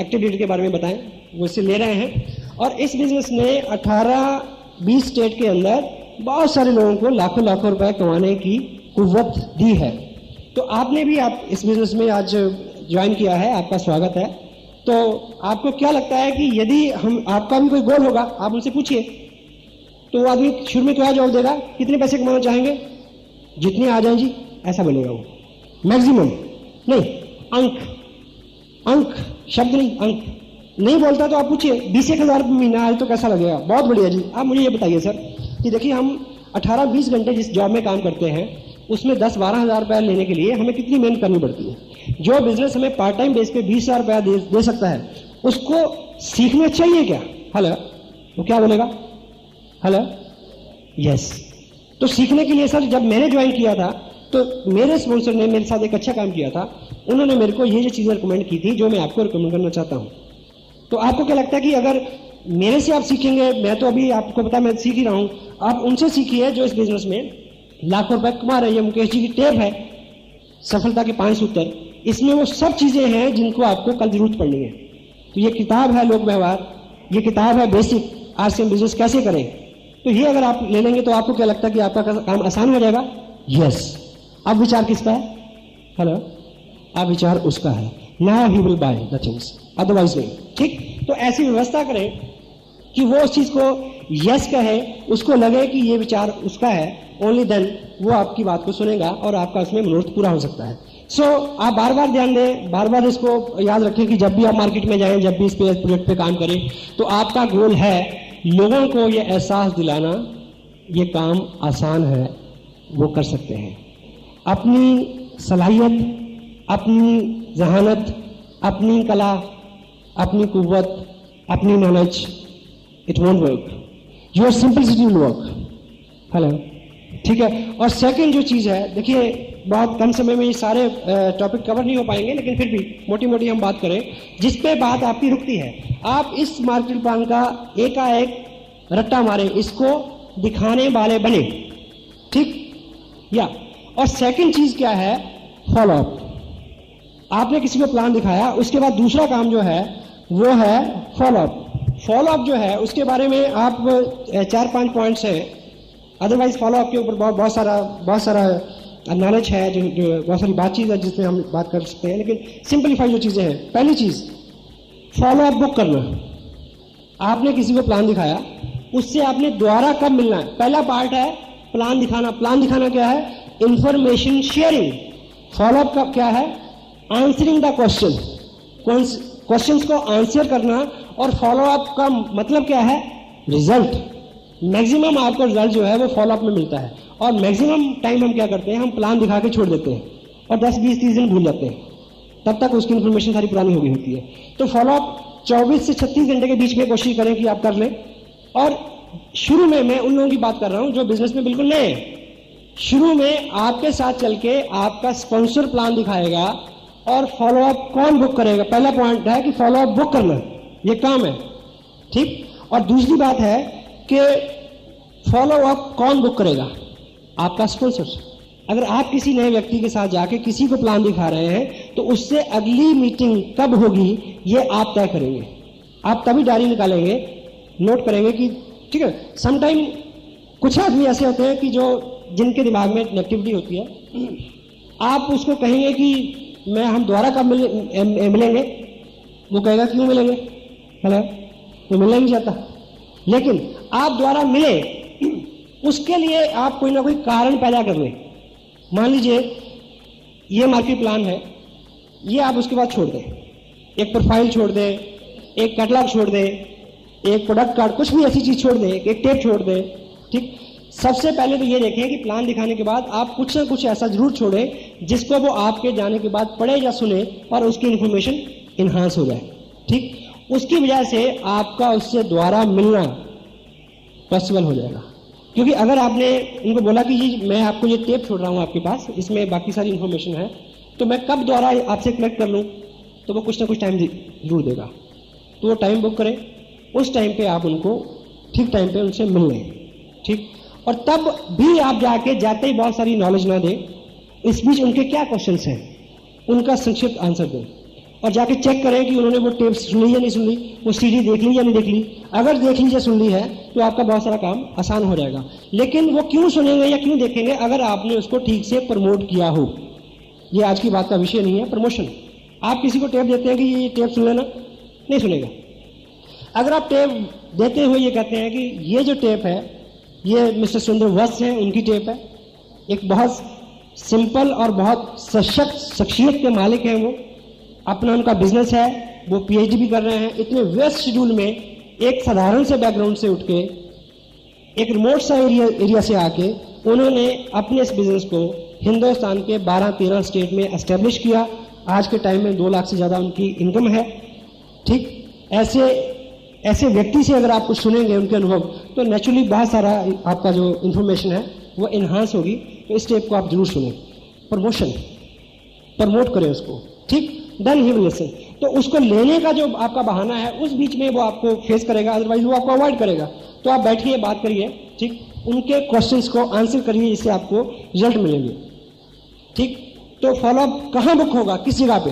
एक्टिविटी के बारे में बताएं, वो इससे ले रहे हैं, और इस बिजनेस ने 18-20 स्टेट के अंदर बहुत सारे लोगों को लाखों लाखों रुपए कमाने की कुव्वत दी है। तो आपने भी आप इस बिजनेस में आज ज्वाइन किया है, आपका स्वागत है। तो आपको क्या लगता है कि यदि आपका भी कोई गोल होगा, आप उनसे पूछिए, तो वो आदमी शुरू में क्या जवाब देगा? कितने पैसे कमाना चाहेंगे? जितने आ जाए जी, ऐसा बोलेगा वो। मैक्सिमम नहीं, अंक शब्द नहीं, अंक नहीं बोलता तो आप पूछिए 20,000 महीना आए तो कैसा लगेगा? बहुत बढ़िया जी। आप मुझे ये बताइए सर कि देखिए हम 18-20 घंटे जिस जॉब में काम करते हैं उसमें 10-12 हज़ार रुपया लेने के लिए हमें कितनी मेहनत करनी पड़ती है। जो बिजनेस हमें पार्ट टाइम बेस पे 20,000 रुपया दे सकता है, उसको सीखना चाहिए क्या? हेलो, वो क्या बोलेगा? Hello, yes. तो सीखने के लिए सर जब मैंने ज्वाइन किया था तो मेरे स्पॉन्सर ने मेरे साथ एक अच्छा काम किया था। उन्होंने मेरे को ये चीजें रिकमेंड की थी जो मैं आपको रिकमेंड करना चाहता हूं। तो आपको क्या लगता है कि अगर मेरे से आप सीखेंगे, मैं तो अभी आपको पता मैं सीख ही रहा हूं, आप उनसे सीखिए जो इस बिजनेस में लाखों रुपए कमा रहे हैं। मुकेश जी की टेप है सफलता के 5 सूत्र, इसमें वो सब चीजें हैं जिनको आपको कल जरूरत पड़नी है। तो ये किताब है लोक व्यवहार, ये किताब है बेसिक आरसीएम बिजनेस कैसे करें। तो ये अगर आप ले लेंगे तो आपको क्या लगता है कि आपका काम आसान हो जाएगा? यस। अब विचार किसका है? हेलो, अब विचार उसका है। Now he will by the things, otherwise नहीं। ठीक, तो ऐसी व्यवस्था करें कि वो उस चीज को यस कहे, उसको लगे कि ये विचार उसका है, ओनली देन वो आपकी बात को सुनेगा और आपका उसमें मनोरथ पूरा हो सकता है। सो आप बार बार ध्यान दें, बार बार इसको याद रखें कि जब भी आप मार्केट में जाएं, जब भी इस प्रोजेक्ट पे काम करें, तो आपका गोल है लोगों को ये एहसास दिलाना ये काम आसान है, वो कर सकते हैं। अपनी सलाहियत, अपनी जहानत, अपनी कला, अपनी कुव्वत, अपनी knowledge, it won't work, your simplicity will work. Hello, ठीक है। और सेकंड जो चीज है, देखिए बहुत कम समय में ये सारे टॉपिक कवर नहीं हो पाएंगे, लेकिन फिर भी मोटी मोटी हम बात करें जिस पे बात आपकी रुकती है। आप इस मार्केट प्लान का एकाएक रट्टा मारे, इसको दिखाने वाले बने, ठीक या। और सेकंड चीज क्या है? Follow up. आपने किसी को प्लान दिखाया, उसके बाद दूसरा काम जो है वो है फॉलो अप। फॉलो अप जो है उसके बारे में आप 4-5 पॉइंट्स है, अदरवाइज फॉलो अप के ऊपर बहुत सारा नॉलेज है, जो बहुत सारी बातचीत है जिसमें हम बात कर सकते हैं, लेकिन सिंपलीफाई जो चीजें हैं। पहली चीज, फॉलो अप बुक करना। आपने किसी को प्लान दिखाया, उससे आपने दोबारा कब मिलना है? पहला पार्ट है प्लान दिखाना। प्लान दिखाना क्या है? Information sharing. फॉलो अप का क्या है? आंसरिंग द क्वेश्चन, क्वेश्चंस को आंसर करना। और फॉलो अप का मतलब क्या है? रिजल्ट। मैक्सिमम आपको रिजल्ट जो है वो फॉलो अप में मिलता है, और मैक्सिमम टाइम हम क्या करते हैं, हम प्लान दिखा के छोड़ देते हैं और 10-20-30 दिन भूल जाते हैं, तब तक उसकी इंफॉर्मेशन सारी पुरानी हो गई होती है। तो फॉलो अप 24 से 36 घंटे के बीच में कोशिश करें कि आप कर लें। और शुरू में मैं उन लोगों की बात कर रहा हूं जो बिजनेस में बिल्कुल नए हैं, शुरू में आपके साथ चल के आपका स्पॉन्सर प्लान दिखाएगा और फॉलोअप कौन बुक करेगा। पहला पॉइंट है कि फॉलोअप बुक करना, ये काम है, ठीक। और दूसरी बात है कि फॉलोअप कौन बुक करेगा, आपका स्पॉन्सर। अगर आप किसी नए व्यक्ति के साथ जाके किसी को प्लान दिखा रहे हैं तो उससे अगली मीटिंग कब होगी ये आप तय करेंगे। आप तभी डायरी निकालेंगे, नोट करेंगे कि ठीक है। समटाइम कुछ आदमी ऐसे होते हैं कि जिनके दिमाग में नेगेटिविटी होती है, आप उसको कहेंगे कि हम दोबारा कब मिलेंगे, वो कहेगा क्यों मिलेंगे, हेलो, वो मिलना नहीं चाहता। लेकिन आप दोबारा मिले, उसके लिए आप कोई ना कोई कारण पैदा कर लें। मान लीजिए ये मार्केट प्लान है, ये आप उसके बाद छोड़ दें, एक प्रोफाइल छोड़ दें, एक कैटलॉग छोड़ दें, एक प्रोडक्ट कार्ड, कुछ भी ऐसी चीज छोड़ दें, एक टेप छोड़ दें, ठीक। सबसे पहले तो ये देखें कि प्लान दिखाने के बाद आप कुछ ना कुछ ऐसा जरूर छोड़ें जिसको वो आपके जाने के बाद पढ़े या सुने और उसकी इंफॉर्मेशन इन्हांस हो जाए, ठीक। उसकी वजह से आपका उससे दोबारा मिलना पॉसिबल हो जाएगा। क्योंकि अगर आपने उनको बोला कि जी मैं आपको ये टेप छोड़ रहा हूँ आपके पास, इसमें बाकी सारी इंफॉर्मेशन है, तो मैं कब दोबारा आपसे कलेक्ट कर लूँ, तो वो कुछ ना कुछ टाइम जरूर देगा। तो वो टाइम बुक करें, उस टाइम पे आप उनको ठीक टाइम पे उनसे मिल लें, ठीक। और तब भी आप जाते ही बहुत सारी नॉलेज ना दें, इस बीच उनके क्या क्वेश्चंस हैं उनका संक्षिप्त आंसर दें और जाके चेक करें कि उन्होंने वो टेप सुन ली या नहीं सुन ली, वो सीडी देख ली या नहीं देख ली। अगर देख ली या सुन ली है तो आपका बहुत सारा काम आसान हो जाएगा। लेकिन वो क्यों सुनेंगे या क्यों देखेंगे, अगर आपने उसको ठीक से प्रमोट किया हो। ये आज की बात का विषय नहीं है, प्रमोशन। आप किसी को टेप देते हैं कि ये टेप सुन लेना, नहीं सुनेगा। अगर आप टेप देते हुए ये कहते हैं कि ये जो टेप है ये मिस्टर सुंदर वत्स है, उनकी टेप है, एक बहुत सिंपल और बहुत सशक्त शख्सियत के मालिक हैं, वो अपना उनका बिजनेस है, वो पीएचडी भी कर रहे हैं, इतने व्यस्त शेड्यूल में एक साधारण से बैकग्राउंड से उठ के एक रिमोट सा एरिया से आके उन्होंने अपने इस बिजनेस को हिंदुस्तान के 12-13 स्टेट में एस्टेब्लिश किया। आज के टाइम में 2 लाख से ज़्यादा उनकी इनकम है, ठीक। ऐसे व्यक्ति से अगर आप कुछ सुनेंगे उनके अनुभव, तो नेचुरली बहुत सारा आपका जो इन्फॉर्मेशन है वो इन्हांस होगी। तो इस टेप को आप जरूर सुनें, प्रमोट करें उसको, ठीक। Then he will listen. तो उसको लेने का जो आपका बहाना है उस बीच में वो आपको फेस करेगा, अदरवाइज वो आपको अवॉइड करेगा। तो आप बैठिए, बात करिए, ठीक। उनके क्वेश्चंस को आंसर करिए, जिससे आपको रिजल्ट मिलेंगे, ठीक। तो फॉलोअप कहाँ बुक होगा, किस जगह पे,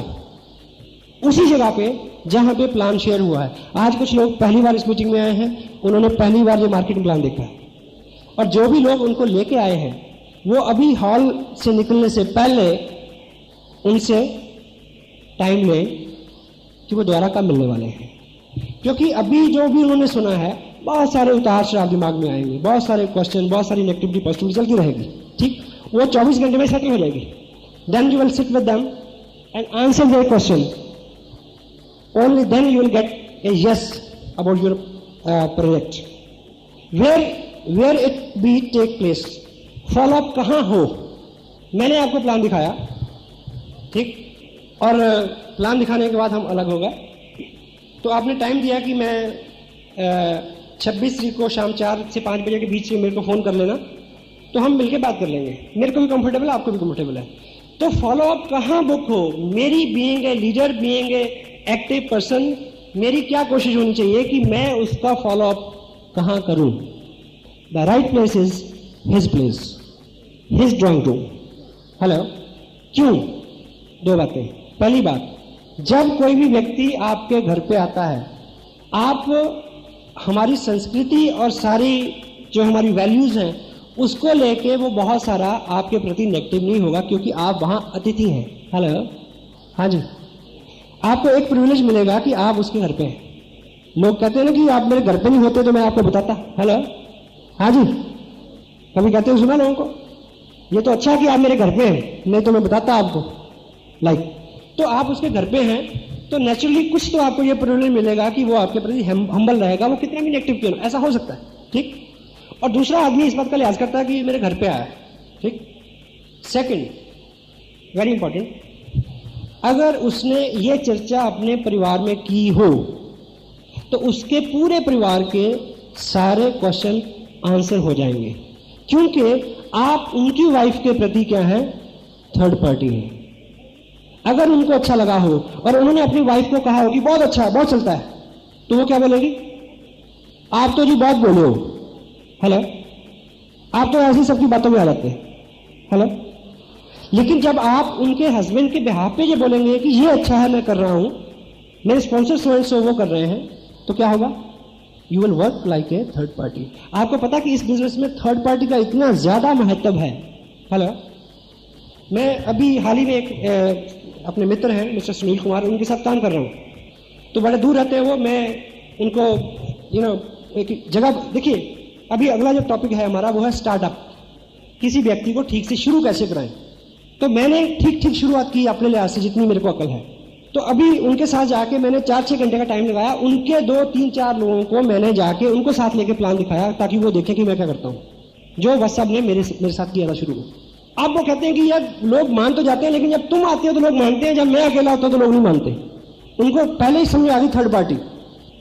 उसी जगह पे जहां पे प्लान शेयर हुआ है। आज कुछ लोग पहली बार इस मीटिंग में आए हैं, उन्होंने पहली बार ये मार्केटिंग प्लान देखा है, और जो भी लोग उनको लेके आए हैं वो अभी हॉल से निकलने से पहले उनसे टाइम लें कि वो दोबारा कब मिलने वाले हैं। क्योंकि अभी जो भी उन्होंने सुना है बहुत सारे उतार चढ़ाव दिमाग में आएंगे, बहुत सारे क्वेश्चन, बहुत सारी नेगेटिविटी पॉजिटिविटी चलती रहेगी, ठीक। वो 24 घंटे में सेटल हो जाएगी। Then you will sit with them and answer their question. Only then you will get a yes about your project. Where it be take place. Follow up कहाँ हो। मैंने आपको प्लान दिखाया, ठीक, और प्लान दिखाने के बाद हम अलग हो गए। तो आपने टाइम दिया कि मैं 26 तारीख को शाम 4 से 5 बजे के बीच में मेरे को फ़ोन कर लेना, तो हम मिलकर बात कर लेंगे। मेरे को भी कंफर्टेबल है, आपको भी कंफर्टेबल है। तो फॉलो अप कहाँ बुक हो। मेरी being a leader, being a active person, मेरी क्या कोशिश होनी चाहिए कि मैं उसका फॉलो अप कहाँ करूं। The right place is his place, his drawing room. Hello, क्यों? 2 बातें। पहली बात, जब कोई भी व्यक्ति आपके घर पे आता है, आप हमारी संस्कृति और सारी जो हमारी वैल्यूज हैं उसको लेके वो बहुत सारा आपके प्रति नेगेटिव नहीं होगा, क्योंकि आप वहां अतिथि हैं। हेलो, हाँ जी, आपको एक प्रिविलेज मिलेगा कि आप उसके घर पे हैं। लोग कहते हैं ना कि आप मेरे घर पे नहीं होते तो मैं आपको बताता। हेलो, हाँ जी, कभी कहते हो, सुना लोगों को, ये तो अच्छा कि आप मेरे घर पे हैं, नहीं तो मैं बताता आपको। तो आप उसके घर पे हैं तो नेचुरली कुछ तो आपको ये प्रिविलेज मिलेगा कि वो आपके प्रति हम्बल रहेगा, वो कितना भी नेगेटिव क्यों, ऐसा हो सकता है, ठीक। और दूसरा आदमी इस बात का लिहाज करता है कि मेरे घर पे आया, ठीक। सेकंड, वेरी इंपॉर्टेंट, अगर उसने ये चर्चा अपने परिवार में की हो तो उसके पूरे परिवार के सारे क्वेश्चन आंसर हो जाएंगे, क्योंकि आप उनकी वाइफ के प्रति क्या है, थर्ड पार्टी है। अगर उनको अच्छा लगा हो और उन्होंने अपनी वाइफ को कहा हो कि बहुत अच्छा है, बहुत चलता है, तो वो क्या बोलेगी, आप तो जी बहुत बोले हो, हेलो, आप तो ऐसी सबकी बातों में आ जाते हैं, हेलो। लेकिन जब आप उनके हस्बैंड के बिहाफ पे ये बोलेंगे कि ये अच्छा है, मैं कर रहा हूं, मेरे स्पॉन्सर स्टूडेंट्स वो कर रहे हैं, तो क्या होगा, you will work like a third party. आपको पता कि इस बिजनेस में थर्ड पार्टी का इतना ज्यादा महत्व है। हेलो, मैं अभी हाल ही में एक अपने मित्र हैं मिस्टर सुनील कुमार, उनके साथ काम कर रहा हूं, तो बड़े दूर रहते हैं वो, मैं उनको एक जगह, देखिए अभी अगला जो टॉपिक है हमारा वो है स्टार्टअप, किसी व्यक्ति को ठीक से शुरू कैसे कराएं। तो मैंने ठीक ठीक शुरुआत की अपने लिहाज से जितनी मेरे को अकल है। तो अभी उनके साथ जाके मैंने 4-6 घंटे का टाइम लगाया, उनके 2-3-4 लोगों को मैंने जाके उनको साथ लेके प्लान दिखाया ताकि वो देखें कि मैं क्या करता हूँ, जो व्हाट्सएप ने मेरे साथ किया था शुरू में। अब वो कहते हैं कि यार लोग मान तो जाते हैं, लेकिन जब तुम आते हो तो लोग मानते हैं, जब मैं अकेला होता तो लोग नहीं मानते। उनको पहले ही समझ आ गई थर्ड पार्टी,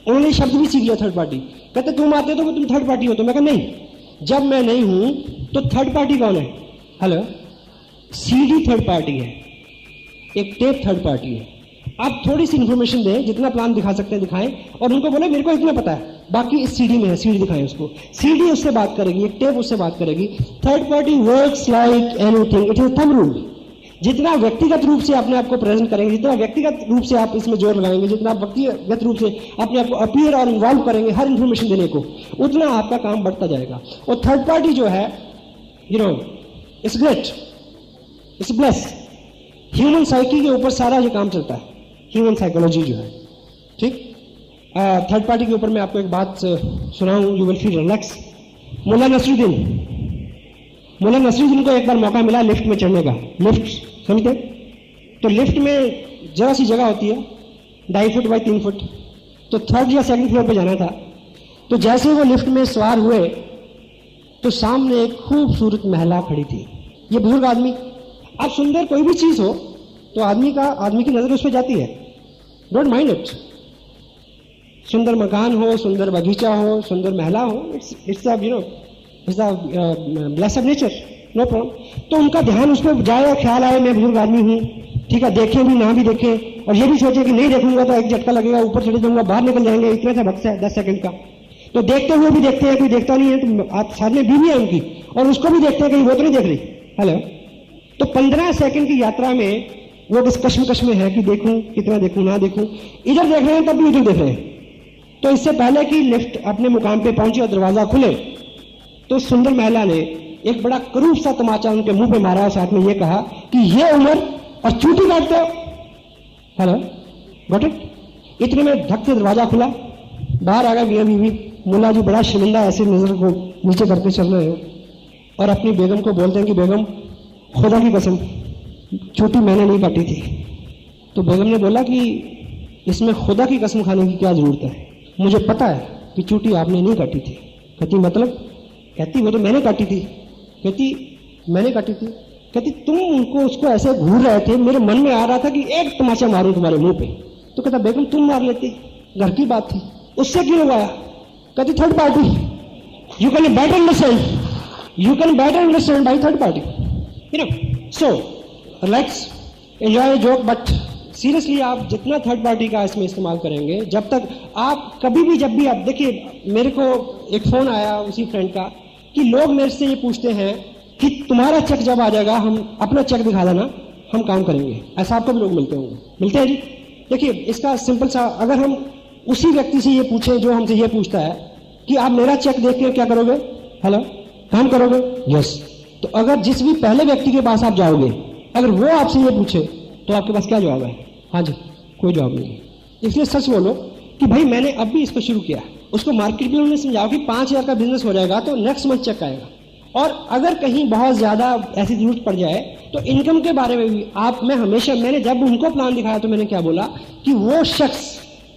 उन्होंने शब्द भी सीख लिया थर्ड पार्टी। कहते तुम आते हो तो तुम थर्ड पार्टी हो, तो मैं कहा नहीं, जब मैं नहीं हूं तो थर्ड पार्टी कौन है, हेलो, सीडी थर्ड पार्टी है, एक टेप थर्ड पार्टी है। आप थोड़ी सी इंफॉर्मेशन दें, जितना प्लान दिखा सकते हैं दिखाएं, और उनको बोले मेरे को इतना पता है, बाकी इस सीडी में है, सीडी दिखाएं उसको, सीडी उससे बात करेगी, एक टेप उससे बात करेगी। Third party works like anything, it is thumb rule. जितना व्यक्तिगत रूप से अपने आप को प्रेजेंट करेंगे, जितना व्यक्तिगत रूप से आप इसमें जोर लगाएंगे, जितना व्यक्तिगत रूप से अपने आप को अपीयर और इन्वॉल्व करेंगे हर इंफॉर्मेशन देने को, उतना आपका काम बढ़ता जाएगा। और थर्ड पार्टी जो है, it's great, it's bless. Human psyche के ऊपर सारा ये काम चलता है, ह्यूमन साइकोलॉजी जो है, ठीक। थर्ड पार्टी के ऊपर मैं आपको एक बात सुनाऊं, you will feel relax. Mulla Nasruddin को एक बार मौका मिला लिफ्ट में चढ़ने का, लिफ्ट समझते, तो लिफ्ट में जरा सी जगह होती है, 2.5 फुट बाई 3 फुट, तो थर्ड या सेकंड फ्लोर पे जाना था। तो जैसे वो लिफ्ट में सवार हुए तो सामने एक खूबसूरत महिला खड़ी थी। ये बुजुर्ग आदमी, अब सुंदर कोई भी चीज हो तो आदमी की नजर उस पर जाती है, डोंट माइंड इट। सुंदर मकान हो, सुंदर बगीचा हो, सुंदर महिला हो, it's bless of nature, no problem. तो उनका ध्यान उस पर जाए, ख्याल आए मैं बुजुर्ग आदमी हूँ, ठीक है, देखें भी ना भी देखें, और ये भी सोचे कि नहीं देखूंगा तो एक झटका लगेगा, ऊपर चढ़े जाऊंगा, बाहर निकल जाएंगे, इतना सा वक्त है 10 सेकंड का। तो देखते हुए भी देखते हैं, कोई देखता नहीं है, तो आप साथ में बीवी है उनकी, और उसको भी देखते हैं कहीं वो तो नहीं देख रही, हेलो। तो 15 सेकंड की यात्रा में वो किस कश्मकश में है कि देखूं, कितना देखूं, ना देखूं, इधर देख रहे हैं तब भी उधर देख रहे हैं। तो इससे पहले कि लिफ्ट अपने मुकाम पे पहुंचे और दरवाजा खुले, तो सुंदर महिला ने एक बड़ा करूब सा तमाचा उनके मुंह पे मारा और साथ में ये कहा कि ये उम्र और चूटी काटते हो, हेलो, गॉट इट। इतने में धक से दरवाजा खुला, बाहर आ गए मियां बीवी। मुल्ला जी बड़ा शर्मिंदा ऐसे नजर को नीचे करके चल रहे हैं और अपनी बेगम को बोलते हैं कि बेगम खुदा की कसम चूटी मैंने नहीं काटी थी। तो बेगम ने बोला कि इसमें खुदा की कसम खाने की क्या जरूरत है, मुझे पता है कि चूटी आपने नहीं काटी थी। कहती मतलब? कहती वो तो मैंने काटी थी। कहती मैंने काटी थी? कहती तुम उनको उसको ऐसे घूर रहे थे, मेरे मन में आ रहा था कि एक तमाचा मारूं तुम्हारे मुंह पे। तो कहता बेगम तुम मार लेती, घर की बात थी, उससे क्यों लगाया? कहती third party, you can better understand, you can better understand by third party, you know. So let's enjoy joke, but seriously आप जितना थर्ड पार्टी का इसमें इस्तेमाल करेंगे, जब तक आप कभी भी जब भी आप देखिए, मेरे को एक फोन आया उसी फ्रेंड का कि लोग मेरे से ये पूछते हैं कि तुम्हारा चेक जब आ जाएगा हम अपना चेक दिखा देना, हम काम करेंगे। ऐसा आपको भी लोग मिलते होंगे, मिलते हैं जी। देखिए इसका सिंपल सा, अगर हम उसी व्यक्ति से ये पूछें जो हमसे ये पूछता है कि आप मेरा चेक देख के क्या करोगे, हेलो, काम करोगे? यस। तो अगर जिस भी पहले व्यक्ति के पास आप जाओगे, अगर वो आपसे ये पूछे तो आपके पास क्या जवाब है? हाँ जी, कोई जवाब नहीं है। इसलिए सच बोलो कि भाई मैंने अब भी इसको शुरू किया। उसको मार्केट में समझाओ कि 5,000 का बिजनेस हो जाएगा तो नेक्स्ट मंथ चेक आएगा। और अगर कहीं बहुत ज्यादा ऐसी जरूरत पड़ जाए तो इनकम के बारे में भी मैंने जब उनको प्लान दिखाया तो मैंने क्या बोला कि वो शख्स,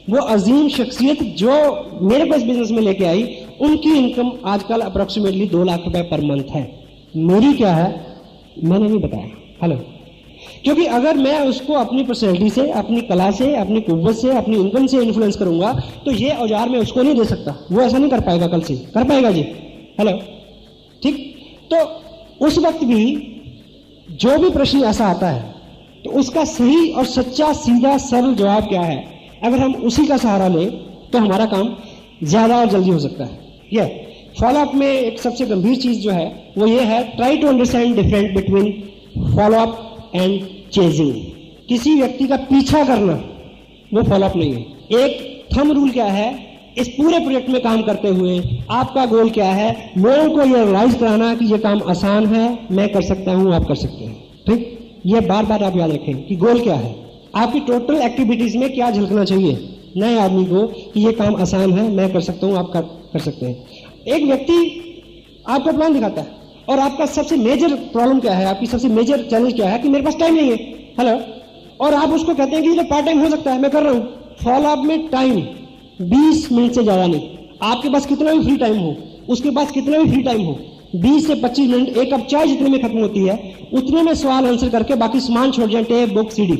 वो अजीम शख्सियत जो मेरे पास बिजनेस में लेके आई, उनकी इनकम आजकल अप्रोक्सीमेटली 2 लाख रुपए पर मंथ है। मेरी क्या है मैंने नहीं बताया, हेलो। क्योंकि अगर मैं उसको अपनी पर्सनैलिटी से, अपनी कला से, अपनी कुव्वत से, अपनी इनकम से इन्फ्लुएंस करूंगा तो ये औजार मैं उसको नहीं दे सकता। वो ऐसा नहीं कर पाएगा, कल से कर पाएगा जी, हेलो, ठीक। तो उस वक्त भी जो भी प्रश्न ऐसा आता है तो उसका सही और सच्चा सीधा सरल जवाब क्या है, अगर हम उसी का सहारा लें तो हमारा काम ज्यादा और जल्दी हो सकता है। यह फॉलोअप में एक सबसे गंभीर चीज जो है वो ये है, try to understand difference between follow up and chasing. किसी व्यक्ति का पीछा करना वो फॉलोअप नहीं है। एक थंब रूल क्या है, इस पूरे प्रोजेक्ट में काम करते हुए आपका गोल क्या है, लोगों को यह रियलाइज कराना कि यह काम आसान है, मैं कर सकता हूं, आप कर सकते हैं। ठीक, यह बार बार आप याद रखें कि गोल क्या है, आपकी टोटल एक्टिविटीज में क्या झलकना चाहिए नए आदमी को कि यह काम आसान है, मैं कर सकता हूं, आप कर सकते हैं। एक व्यक्ति आपका प्लान दिखाता है और आपका सबसे मेजर प्रॉब्लम क्या है, आपकी सबसे मेजर चैलेंज क्या है कि मेरे पास टाइम नहीं है, हेलो, और आप उसको कहते हैं कि ये पार्ट टाइम हो सकता है, मैं कर रहा हूं। फॉलोअप में टाइम 20 मिनट से ज्यादा नहीं, आपके पास कितना भी फ्री टाइम हो, उसके पास कितना भी फ्री टाइम हो, 20 से 25 मिनट, एक कप चाय जितने में खत्म होती है उतने में सवाल आंसर करके बाकी सामान छोड़ जाए, टेप, बुक, सीडी।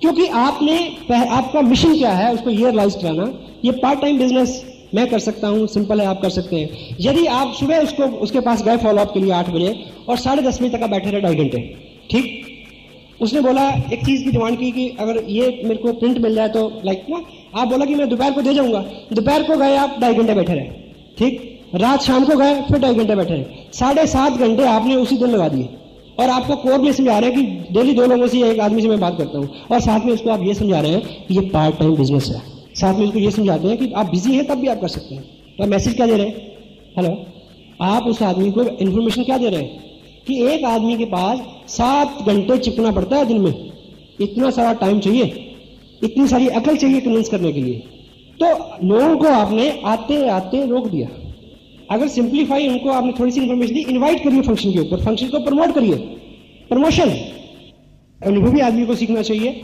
क्योंकि आपका मिशन क्या है उसको ये रियलाइज कराना, ये पार्ट टाइम बिजनेस मैं कर सकता हूं, सिंपल है, आप कर सकते हैं। यदि आप सुबह उसके पास गए फॉलोअप के लिए 8 बजे और 10:30 बजे तक आप बैठे रहे 2.5 घंटे, ठीक, उसने बोला एक चीज की डिमांड की कि अगर ये मेरे को प्रिंट मिल जाए तो लाइक ना, आप बोला कि मैं दोपहर को दे जाऊंगा, दोपहर को गए आप 2.5 घंटे बैठे रहे, ठीक, रात शाम को गए फिर 2.5 घंटे बैठे रहे, 7.5 घंटे आपने उसी दिन लगा दिए। और आपको कोर में समझा रहे हैं कि डेली 2 लोगों से, एक आदमी से मैं बात करता हूँ, और साथ में उसको आप ये समझा रहे हैं कि ये पार्ट टाइम बिजनेस है, साथ में उसको ये समझाते हैं कि आप बिजी हैं तब भी आप कर सकते हैं। तो आप मैसेज क्या दे रहे हैं, हेलो, आप उस आदमी को इंफॉर्मेशन क्या दे रहे हैं कि एक आदमी के पास 7 घंटे चिपकना पड़ता है दिन में, इतना सारा टाइम चाहिए, इतनी सारी अकल चाहिए कन्विंस करने के लिए। तो लोगों को आपने आते आते रोक दिया। अगर सिंप्लीफाई उनको आपने थोड़ी सी इंफॉर्मेशन दी, इनवाइट करिए फंक्शन के ऊपर, फंक्शन को प्रमोट करिए, प्रमोशन। अनुभवी आदमी को सीखना चाहिए,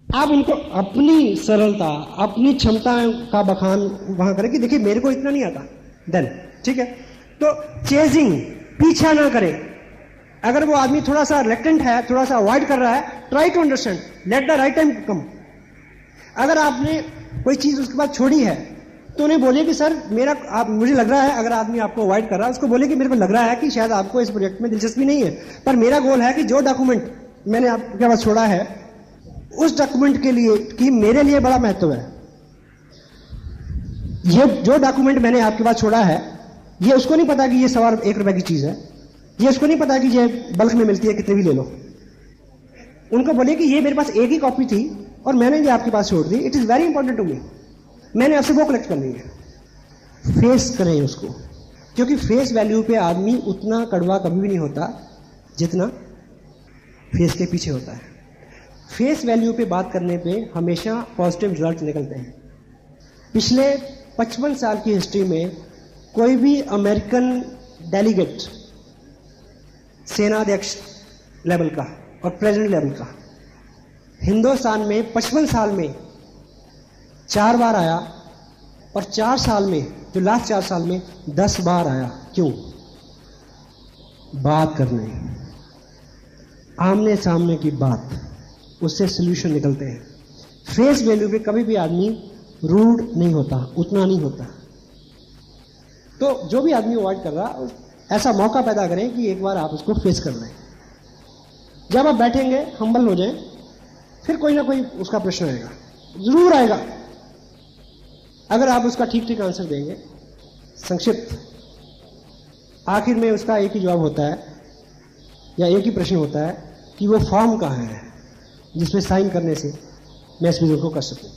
आप उनको अपनी सरलता, अपनी क्षमता का बखान वहां करें कि देखिए मेरे को इतना नहीं आता, देन ठीक है। तो चेजिंग, पीछा ना करें। अगर वो आदमी थोड़ा सा रिलेक्टेंट है, थोड़ा सा अवॉइड कर रहा है, try to understand, let the right time come. अगर आपने कोई चीज उसके बाद छोड़ी है तो उन्हें बोलिए कि सर मुझे लग रहा है, अगर आदमी आपको अवॉइड कर रहा है उसको बोलिए कि मेरे को लग रहा है कि शायद आपको इस प्रोजेक्ट में दिलचस्पी नहीं है, पर मेरा गोल है कि जो डॉक्यूमेंट मैंने आपके पास छोड़ा है उस डॉक्यूमेंट के लिए कि मेरे लिए बड़ा महत्व है। ये जो डॉक्यूमेंट मैंने आपके पास छोड़ा है, ये उसको नहीं पता कि ये 1.25 रुपए की चीज है, ये उसको नहीं पता कि ये बल्क में मिलती है, कितने भी ले लो। उनको बोलिए कि ये मेरे पास एक ही कॉपी थी और मैंने ये आपके पास छोड़ दी, it is very important to me, मैंने आपसे वो कलेक्ट करनी है। फेस करें उसको, क्योंकि फेस वैल्यू पे आदमी उतना कड़वा कभी भी नहीं होता जितना फेस के पीछे होता है। फेस वैल्यू पे बात करने पे हमेशा पॉजिटिव रिजल्ट निकलते हैं। पिछले 55 साल की हिस्ट्री में कोई भी अमेरिकन डेलीगेट, सेनाध्यक्ष लेवल का और प्रेसिडेंट लेवल का, हिंदुस्तान में 55 साल में 4 बार आया और 4 साल में, जो लास्ट 4 साल में 10 बार आया। क्यों? बात करने, आमने सामने की बात, उससे सोल्यूशन निकलते हैं। फेस वैल्यू पे कभी भी आदमी रूड नहीं होता, उतना नहीं होता। तो जो भी आदमी अवॉइड कर रहा, ऐसा मौका पैदा करें कि एक बार आप उसको फेस कर लें। जब आप बैठेंगे, हम्बल हो जाएं, फिर कोई ना कोई उसका प्रश्न आएगा, जरूर आएगा। अगर आप उसका ठीक ठीक आंसर देंगे, संक्षिप्त, आखिर में उसका एक ही जवाब होता है या एक ही प्रश्न होता है कि वो फॉर्म कहाँ है जिसमें साइन करने से मैं इस बिजनेस को कर सकूं,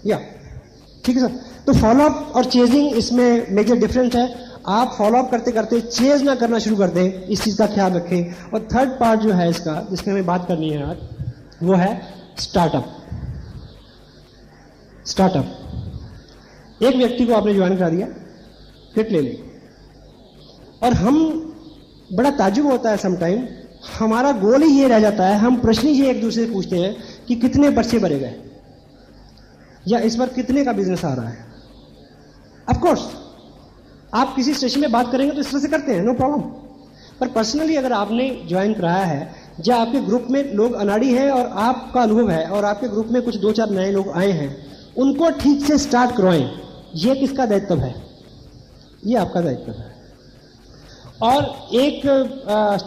या ठीक है सर। तो फॉलोअप और चेजिंग, इसमें मेजर डिफरेंस है। आप फॉलोअप करते करते चेज ना करना शुरू कर दें, इस चीज का ख्याल रखें। और थर्ड पार्ट जो है इसका, जिसमें हमें बात करनी है आज, वो है स्टार्टअप। स्टार्टअप, एक व्यक्ति को आपने ज्वाइन करा दिया, किट ले ली, और हम, बड़ा ताज्जुब होता है समटाइम, हमारा गोल ही ये रह जाता है, हम प्रश्न ही एक दूसरे से पूछते हैं कि कितने पर्चे भरे गए या इस बार कितने का बिजनेस आ रहा है। ऑफ कोर्स आप किसी स्टेशन में बात करेंगे तो इस तरह से करते हैं, नो प्रॉब्लम। पर पर्सनली अगर आपने ज्वाइन कराया है, या आपके ग्रुप में लोग अनाड़ी हैं और आपका अनुभव है, और आपके ग्रुप में कुछ 2-4 नए लोग आए हैं, उनको ठीक से स्टार्ट करवाएं। ये किसका दायित्व है? ये आपका दायित्व है। और एक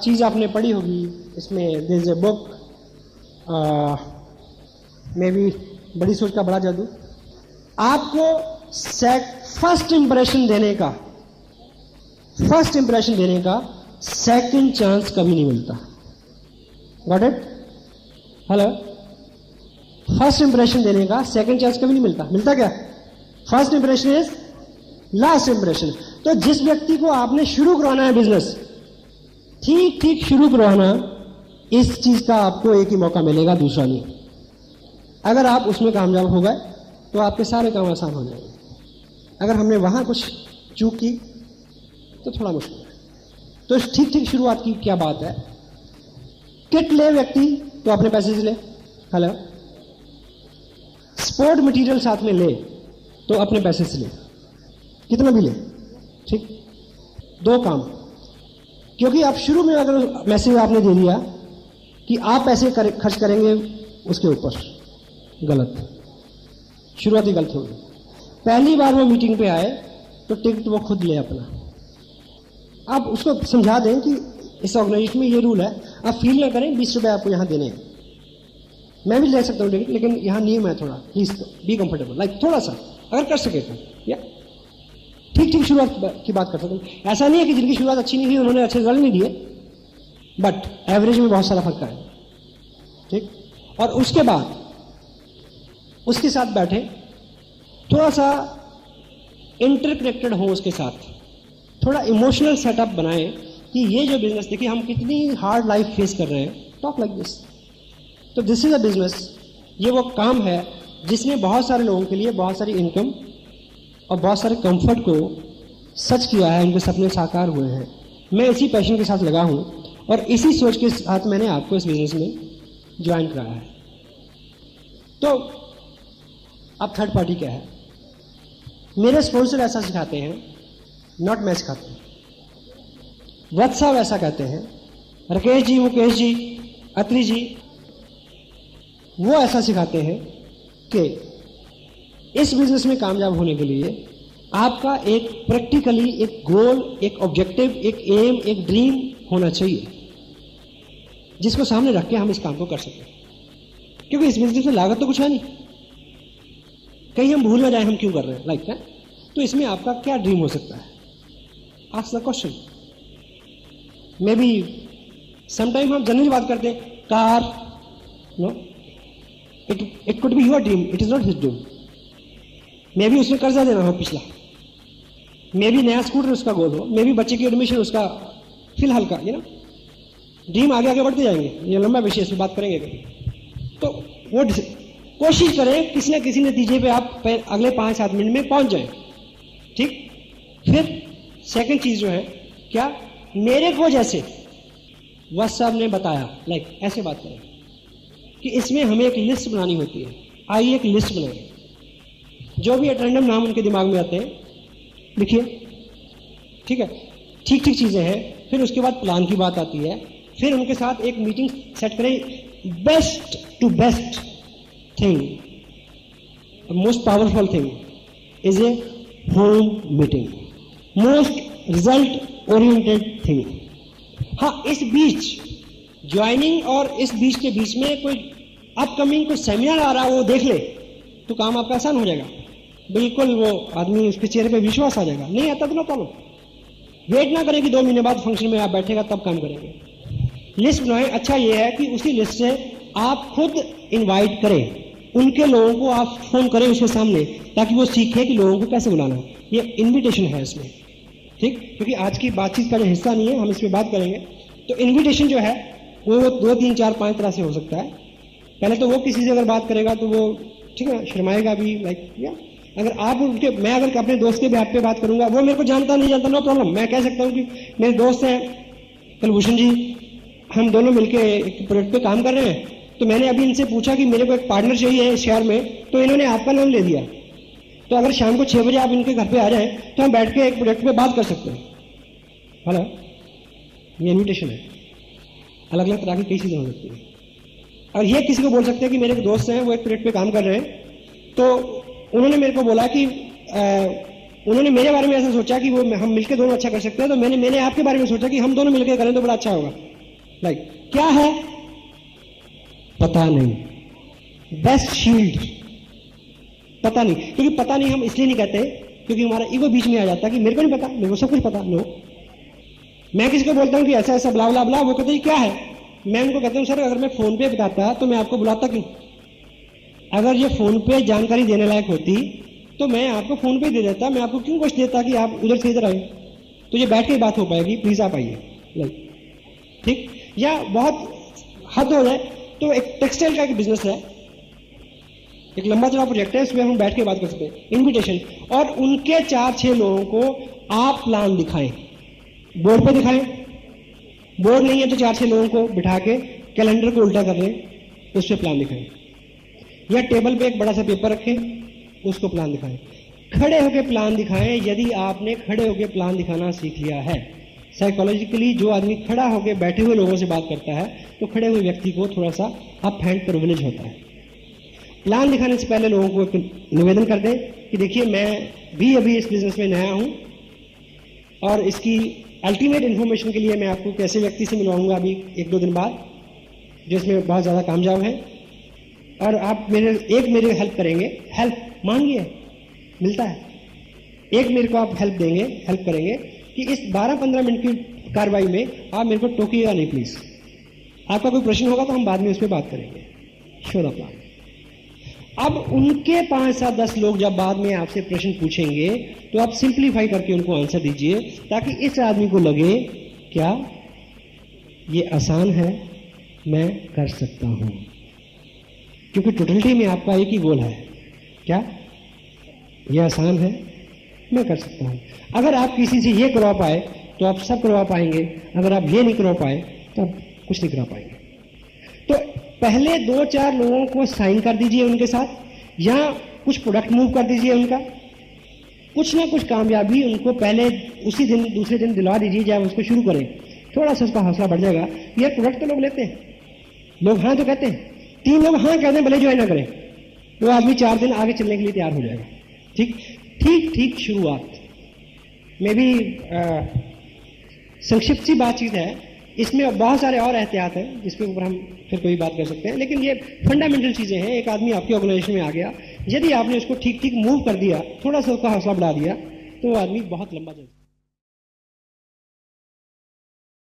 चीज़ आपने पढ़ी होगी इसमें, there is a book maybe बड़ी सोच का बड़ा जादू। आपको फर्स्ट इंप्रेशन देने का सेकंड चांस कभी नहीं मिलता। Got it? Hello? First impression देने का सेकंड चांस कभी नहीं मिलता। मिलता क्या? First impression is last impression. तो जिस व्यक्ति को आपने शुरू करवाना है बिजनेस, ठीक शुरू करवाना, इस चीज का आपको एक ही मौका मिलेगा, दूसरा नहीं। अगर आप उसमें कामयाब हो गए तो आपके सारे काम आसान हो जाएंगे। अगर हमने वहां कुछ चूक की तो थोड़ा मुश्किल है। तो ठीक शुरुआत की क्या बात है? किट ले व्यक्ति तो अपने पैसे से ले। हेलो? स्पोर्ट मटेरियल साथ में ले तो अपने पैसे से ले, कितना भी ले, ठीक। 2 काम, क्योंकि आप शुरू में अगर मैसेज आपने दे दिया कि आप पैसे खर्च करेंगे उसके ऊपर, गलत, शुरुआत ही गलत होगी। पहली बार वो मीटिंग पे आए तो टिकट वो खुद ले अपना। आप उसको समझा दें कि इस ऑर्गेनाइजेशन में ये रूल है, आप फील ना करें 20 रुपए आपको यहां देने हैं। मैं भी ले सकता हूँ टिकट, लेकिन यहां नियम है थोड़ा, प्लीज बी कंफर्टेबल, लाइक थोड़ा सा अगर कर सके तो, या ठीक शुरुआत की बात कर सकते हैं। ऐसा नहीं है कि जिनकी शुरुआत अच्छी नहीं हुई उन्होंने अच्छे रिजल्ट नहीं दिए, बट एवरेज में बहुत सारा फर्क है, ठीक। और उसके बाद उसके साथ बैठे, थोड़ा सा इंटरकनेक्टेड हो उसके साथ, थोड़ा इमोशनल सेटअप बनाए कि ये जो बिजनेस, देखिए हम कितनी हार्ड लाइफ फेस कर रहे हैं, टॉक लाइक दिस। तो दिस इज अ बिजनेस, ये वो काम है जिसने बहुत सारे लोगों के लिए बहुत सारी इनकम और बहुत सारे कंफर्ट को सच किया है, उनके सपने साकार हुए हैं। मैं इसी पैशन के साथ लगा हूं और इसी सोच के साथ मैंने आपको इस बिजनेस में ज्वाइन कराया है। तो अब थर्ड पार्टी क्या है? मेरे स्पॉन्सर ऐसा सिखाते हैं, नॉट मैं सिखाता हूं। वत्स साहब ऐसा कहते हैं, राकेश जी, मुकेश जी, अत्री जी, वो ऐसा सिखाते हैं कि इस बिजनेस में कामयाब होने के लिए आपका एक प्रैक्टिकली एक गोल, एक ऑब्जेक्टिव, एक एम, एक ड्रीम होना चाहिए, जिसको सामने रख के हम इस काम को कर सकें। क्योंकि इस बिजनेस में लागत तो कुछ है नहीं, कहीं हम भूल ना जाए हम क्यों कर रहे हैं, लाइक है। तो इसमें आपका क्या ड्रीम हो सकता है? Ask the question. Maybe sometime हम जनरली बात करते हैं, car, no, it could be your dream, it is not his dream. Maybe उसने कर्जा देना हो पिछला, मे बी नया स्कूटर उसका गोल हो, मे बी बच्चे की एडमिशन उसका फिलहाल का, ये ना ड्रीम आगे आगे बढ़ते जाएंगे, ये लंबा विषय, इसमें बात करेंगे कभी। तो वो कोशिश करें किसी न किसी नतीजे पे आप अगले 5-7 मिनट में पहुंच जाएं, ठीक। फिर सेकंड चीज जो है क्या, मेरे को जैसे वत्स साहब ने बताया, लाइक ऐसे बात करें कि इसमें हमें एक लिस्ट बनानी होती है। आइए एक लिस्ट बनाएं, जो भी एट रैंडम नाम उनके दिमाग में आते हैं लिखिए, ठीक है। ठीक चीजें हैं। फिर उसके बाद प्लान की बात आती है, फिर उनके साथ एक मीटिंग सेट करें। Best to best thing, most powerful thing is a home meeting, most result oriented thing. हाँ, इस बीच ज्वाइनिंग और इस बीच के बीच में कोई अपकमिंग कोई सेमिनार आ रहा है वो देख ले तो काम आपका आसान हो जाएगा। बिल्कुल वो आदमी, उसके चेहरे पे विश्वास आ जाएगा। नहीं आता तो ना प्रॉब्लम, वेट ना करें कि 2 महीने बाद फंक्शन में आप बैठेगा तब काम करेंगे। लिस्ट बनाएं। अच्छा ये है कि उसी लिस्ट से आप खुद इनवाइट करें, उनके लोगों को आप फोन करें उसके सामने, ताकि वो सीखे कि लोगों को कैसे बुलाना है। ये इन्विटेशन है इसमें, ठीक। क्योंकि आज की बातचीत का जो हिस्सा नहीं है, हम इस पर बात करेंगे। तो इन्विटेशन जो है वो 2, 3, 4, 5 तरह से हो सकता है। पहले तो वो किसी से अगर बात करेगा तो वो, ठीक है, शर्माएगा भी, लाइक, या अगर आप उनके, मैं अगर अपने दोस्त के भी आप पे बात करूंगा, वो मेरे को जानता नहीं जानता, नो प्रॉब्लम। मैं कह सकता हूँ कि मेरे दोस्त हैं कुलभूषण जी, हम दोनों मिलकर एक प्रोजेक्ट पे काम कर रहे हैं, तो मैंने अभी इनसे पूछा कि मेरे को एक पार्टनर चाहिए इस शहर में, तो इन्होंने आपका नाम ले दिया। तो अगर शाम को 6 बजे आप इनके घर पे आ जाएं तो हम बैठ के एक प्रोजेक्ट पे बात कर सकते हैं। हेलो, ये इन्विटेशन है। अलग अलग तरह की कई चीजें हो सकती है। और ये किसी को बोल सकते हैं कि मेरे दोस्त हैं, वो एक प्रोजेक्ट पे काम कर रहे हैं, तो उन्होंने मेरे को बोला कि उन्होंने मेरे बारे में ऐसा सोचा कि वो हम मिलकर दोनों अच्छा कर सकते हैं, तो मैंने आपके बारे में सोचा कि हम दोनों मिलकर करें तो बड़ा अच्छा होगा। लाइक क्या है पता नहीं, बेस्ट शील्ड पता नहीं, क्योंकि पता नहीं हम इसलिए नहीं कहते क्योंकि हमारा ईगो बीच में आ जाता है कि मेरे को नहीं पता, मेरे को सब कुछ पता। नो, मैं किसी को बोलता हूं कि ऐसा ऐसा ब्ला ब्ला ब्ला, वो कहते हैं क्या है, मैं उनको कहता हूं सर अगर मैं फोन पे बताता तो मैं आपको बुलाता क्यों? अगर ये फोन पे जानकारी देने लायक होती तो मैं आपको फोन पे दे देता, मैं आपको क्यों कुछ देता कि आप उधर से इधर आए? तो ये बैठ के बात हो पाएगी, प्लीज आप आइए। ठीक, या बहुत हद हो जाए तो एक टेक्सटाइल का एक बिजनेस है, एक लंबा चौड़ा प्रोजेक्ट है, उसमें हम बैठ के बात कर सकते हैं। इन्विटेशन, और उनके 4-6 लोगों को आप प्लान दिखाएं, बोर्ड पे दिखाएं, बोर्ड नहीं है तो 4-6 लोगों को बिठा के कैलेंडर को उल्टा कर लें, उस पर प्लान दिखाएं, या टेबल पे एक बड़ा सा पेपर रखें, उसको प्लान दिखाएं। खड़े होकर प्लान दिखाएं। यदि आपने खड़े होकर प्लान दिखाना सीख लिया है, साइकोलॉजिकली जो आदमी खड़ा होकर बैठे हुए लोगों से बात करता है तो खड़े हुए व्यक्ति को थोड़ा सा अप हैंड प्रिविलेज होता है। प्लान दिखाने से पहले लोगों को एक निवेदन कर दें कि देखिए मैं भी अभी इस बिजनेस में नया हूं और इसकी अल्टीमेट इंफॉर्मेशन के लिए मैं आपको कैसे व्यक्ति से मिलवाऊंगा अभी 1-2 दिन बाद, जिसमें बहुत ज्यादा कामयाब है, और आप मेरे हेल्प करेंगे। हेल्प मांगिए, मिलता है। एक मेरे को आप हेल्प देंगे, हेल्प करेंगे कि इस 12-15 मिनट की कार्रवाई में आप मेरे को टोकिएगा नहीं प्लीज। आपका कोई प्रश्न होगा तो हम बाद में उस पर बात करेंगे। Show the plan. अब उनके 5-7-10 लोग जब बाद में आपसे प्रश्न पूछेंगे तो आप सिंप्लीफाई करके उनको आंसर दीजिए, ताकि इस आदमी को लगे क्या ये आसान है, मैं कर सकता हूं। क्योंकि टोटलिटी में आपका एक ही गोल है, क्या ये आसान है, मैं कर सकता हूं। अगर आप किसी से ये करवा पाए तो आप सब करवा पाएंगे, अगर आप ये नहीं करवा पाए तो आप कुछ नहीं करा पाएंगे। तो पहले 2-4 लोगों को साइन कर दीजिए उनके साथ, या कुछ प्रोडक्ट मूव कर दीजिए उनका, कुछ ना कुछ कामयाबी उनको पहले उसी दिन दूसरे दिन दिलवा दीजिए जब उसको शुरू करें। थोड़ा सा उसका हौसला बढ़ जाएगा। यार प्रोडक्ट तो लोग लेते हैं, लोग हाँ तो कहते हैं, 3 लोग हाँ कहते हैं भले जो है ना करें, तो आदमी 4 दिन आगे चलने के लिए तैयार हो जाएगा। ठीक शुरुआत में भी संक्षिप्त सी बातचीत है, इसमें बहुत सारे और एहतियात हैं जिसके ऊपर हम फिर कोई बात कर सकते हैं, लेकिन ये फंडामेंटल चीजें हैं। एक आदमी आपकी ऑर्गेनाइजेशन में आ गया, यदि आपने उसको ठीक मूव कर दिया, थोड़ा सा उसका हौसला बढ़ा दिया, तो वो आदमी बहुत लंबा चल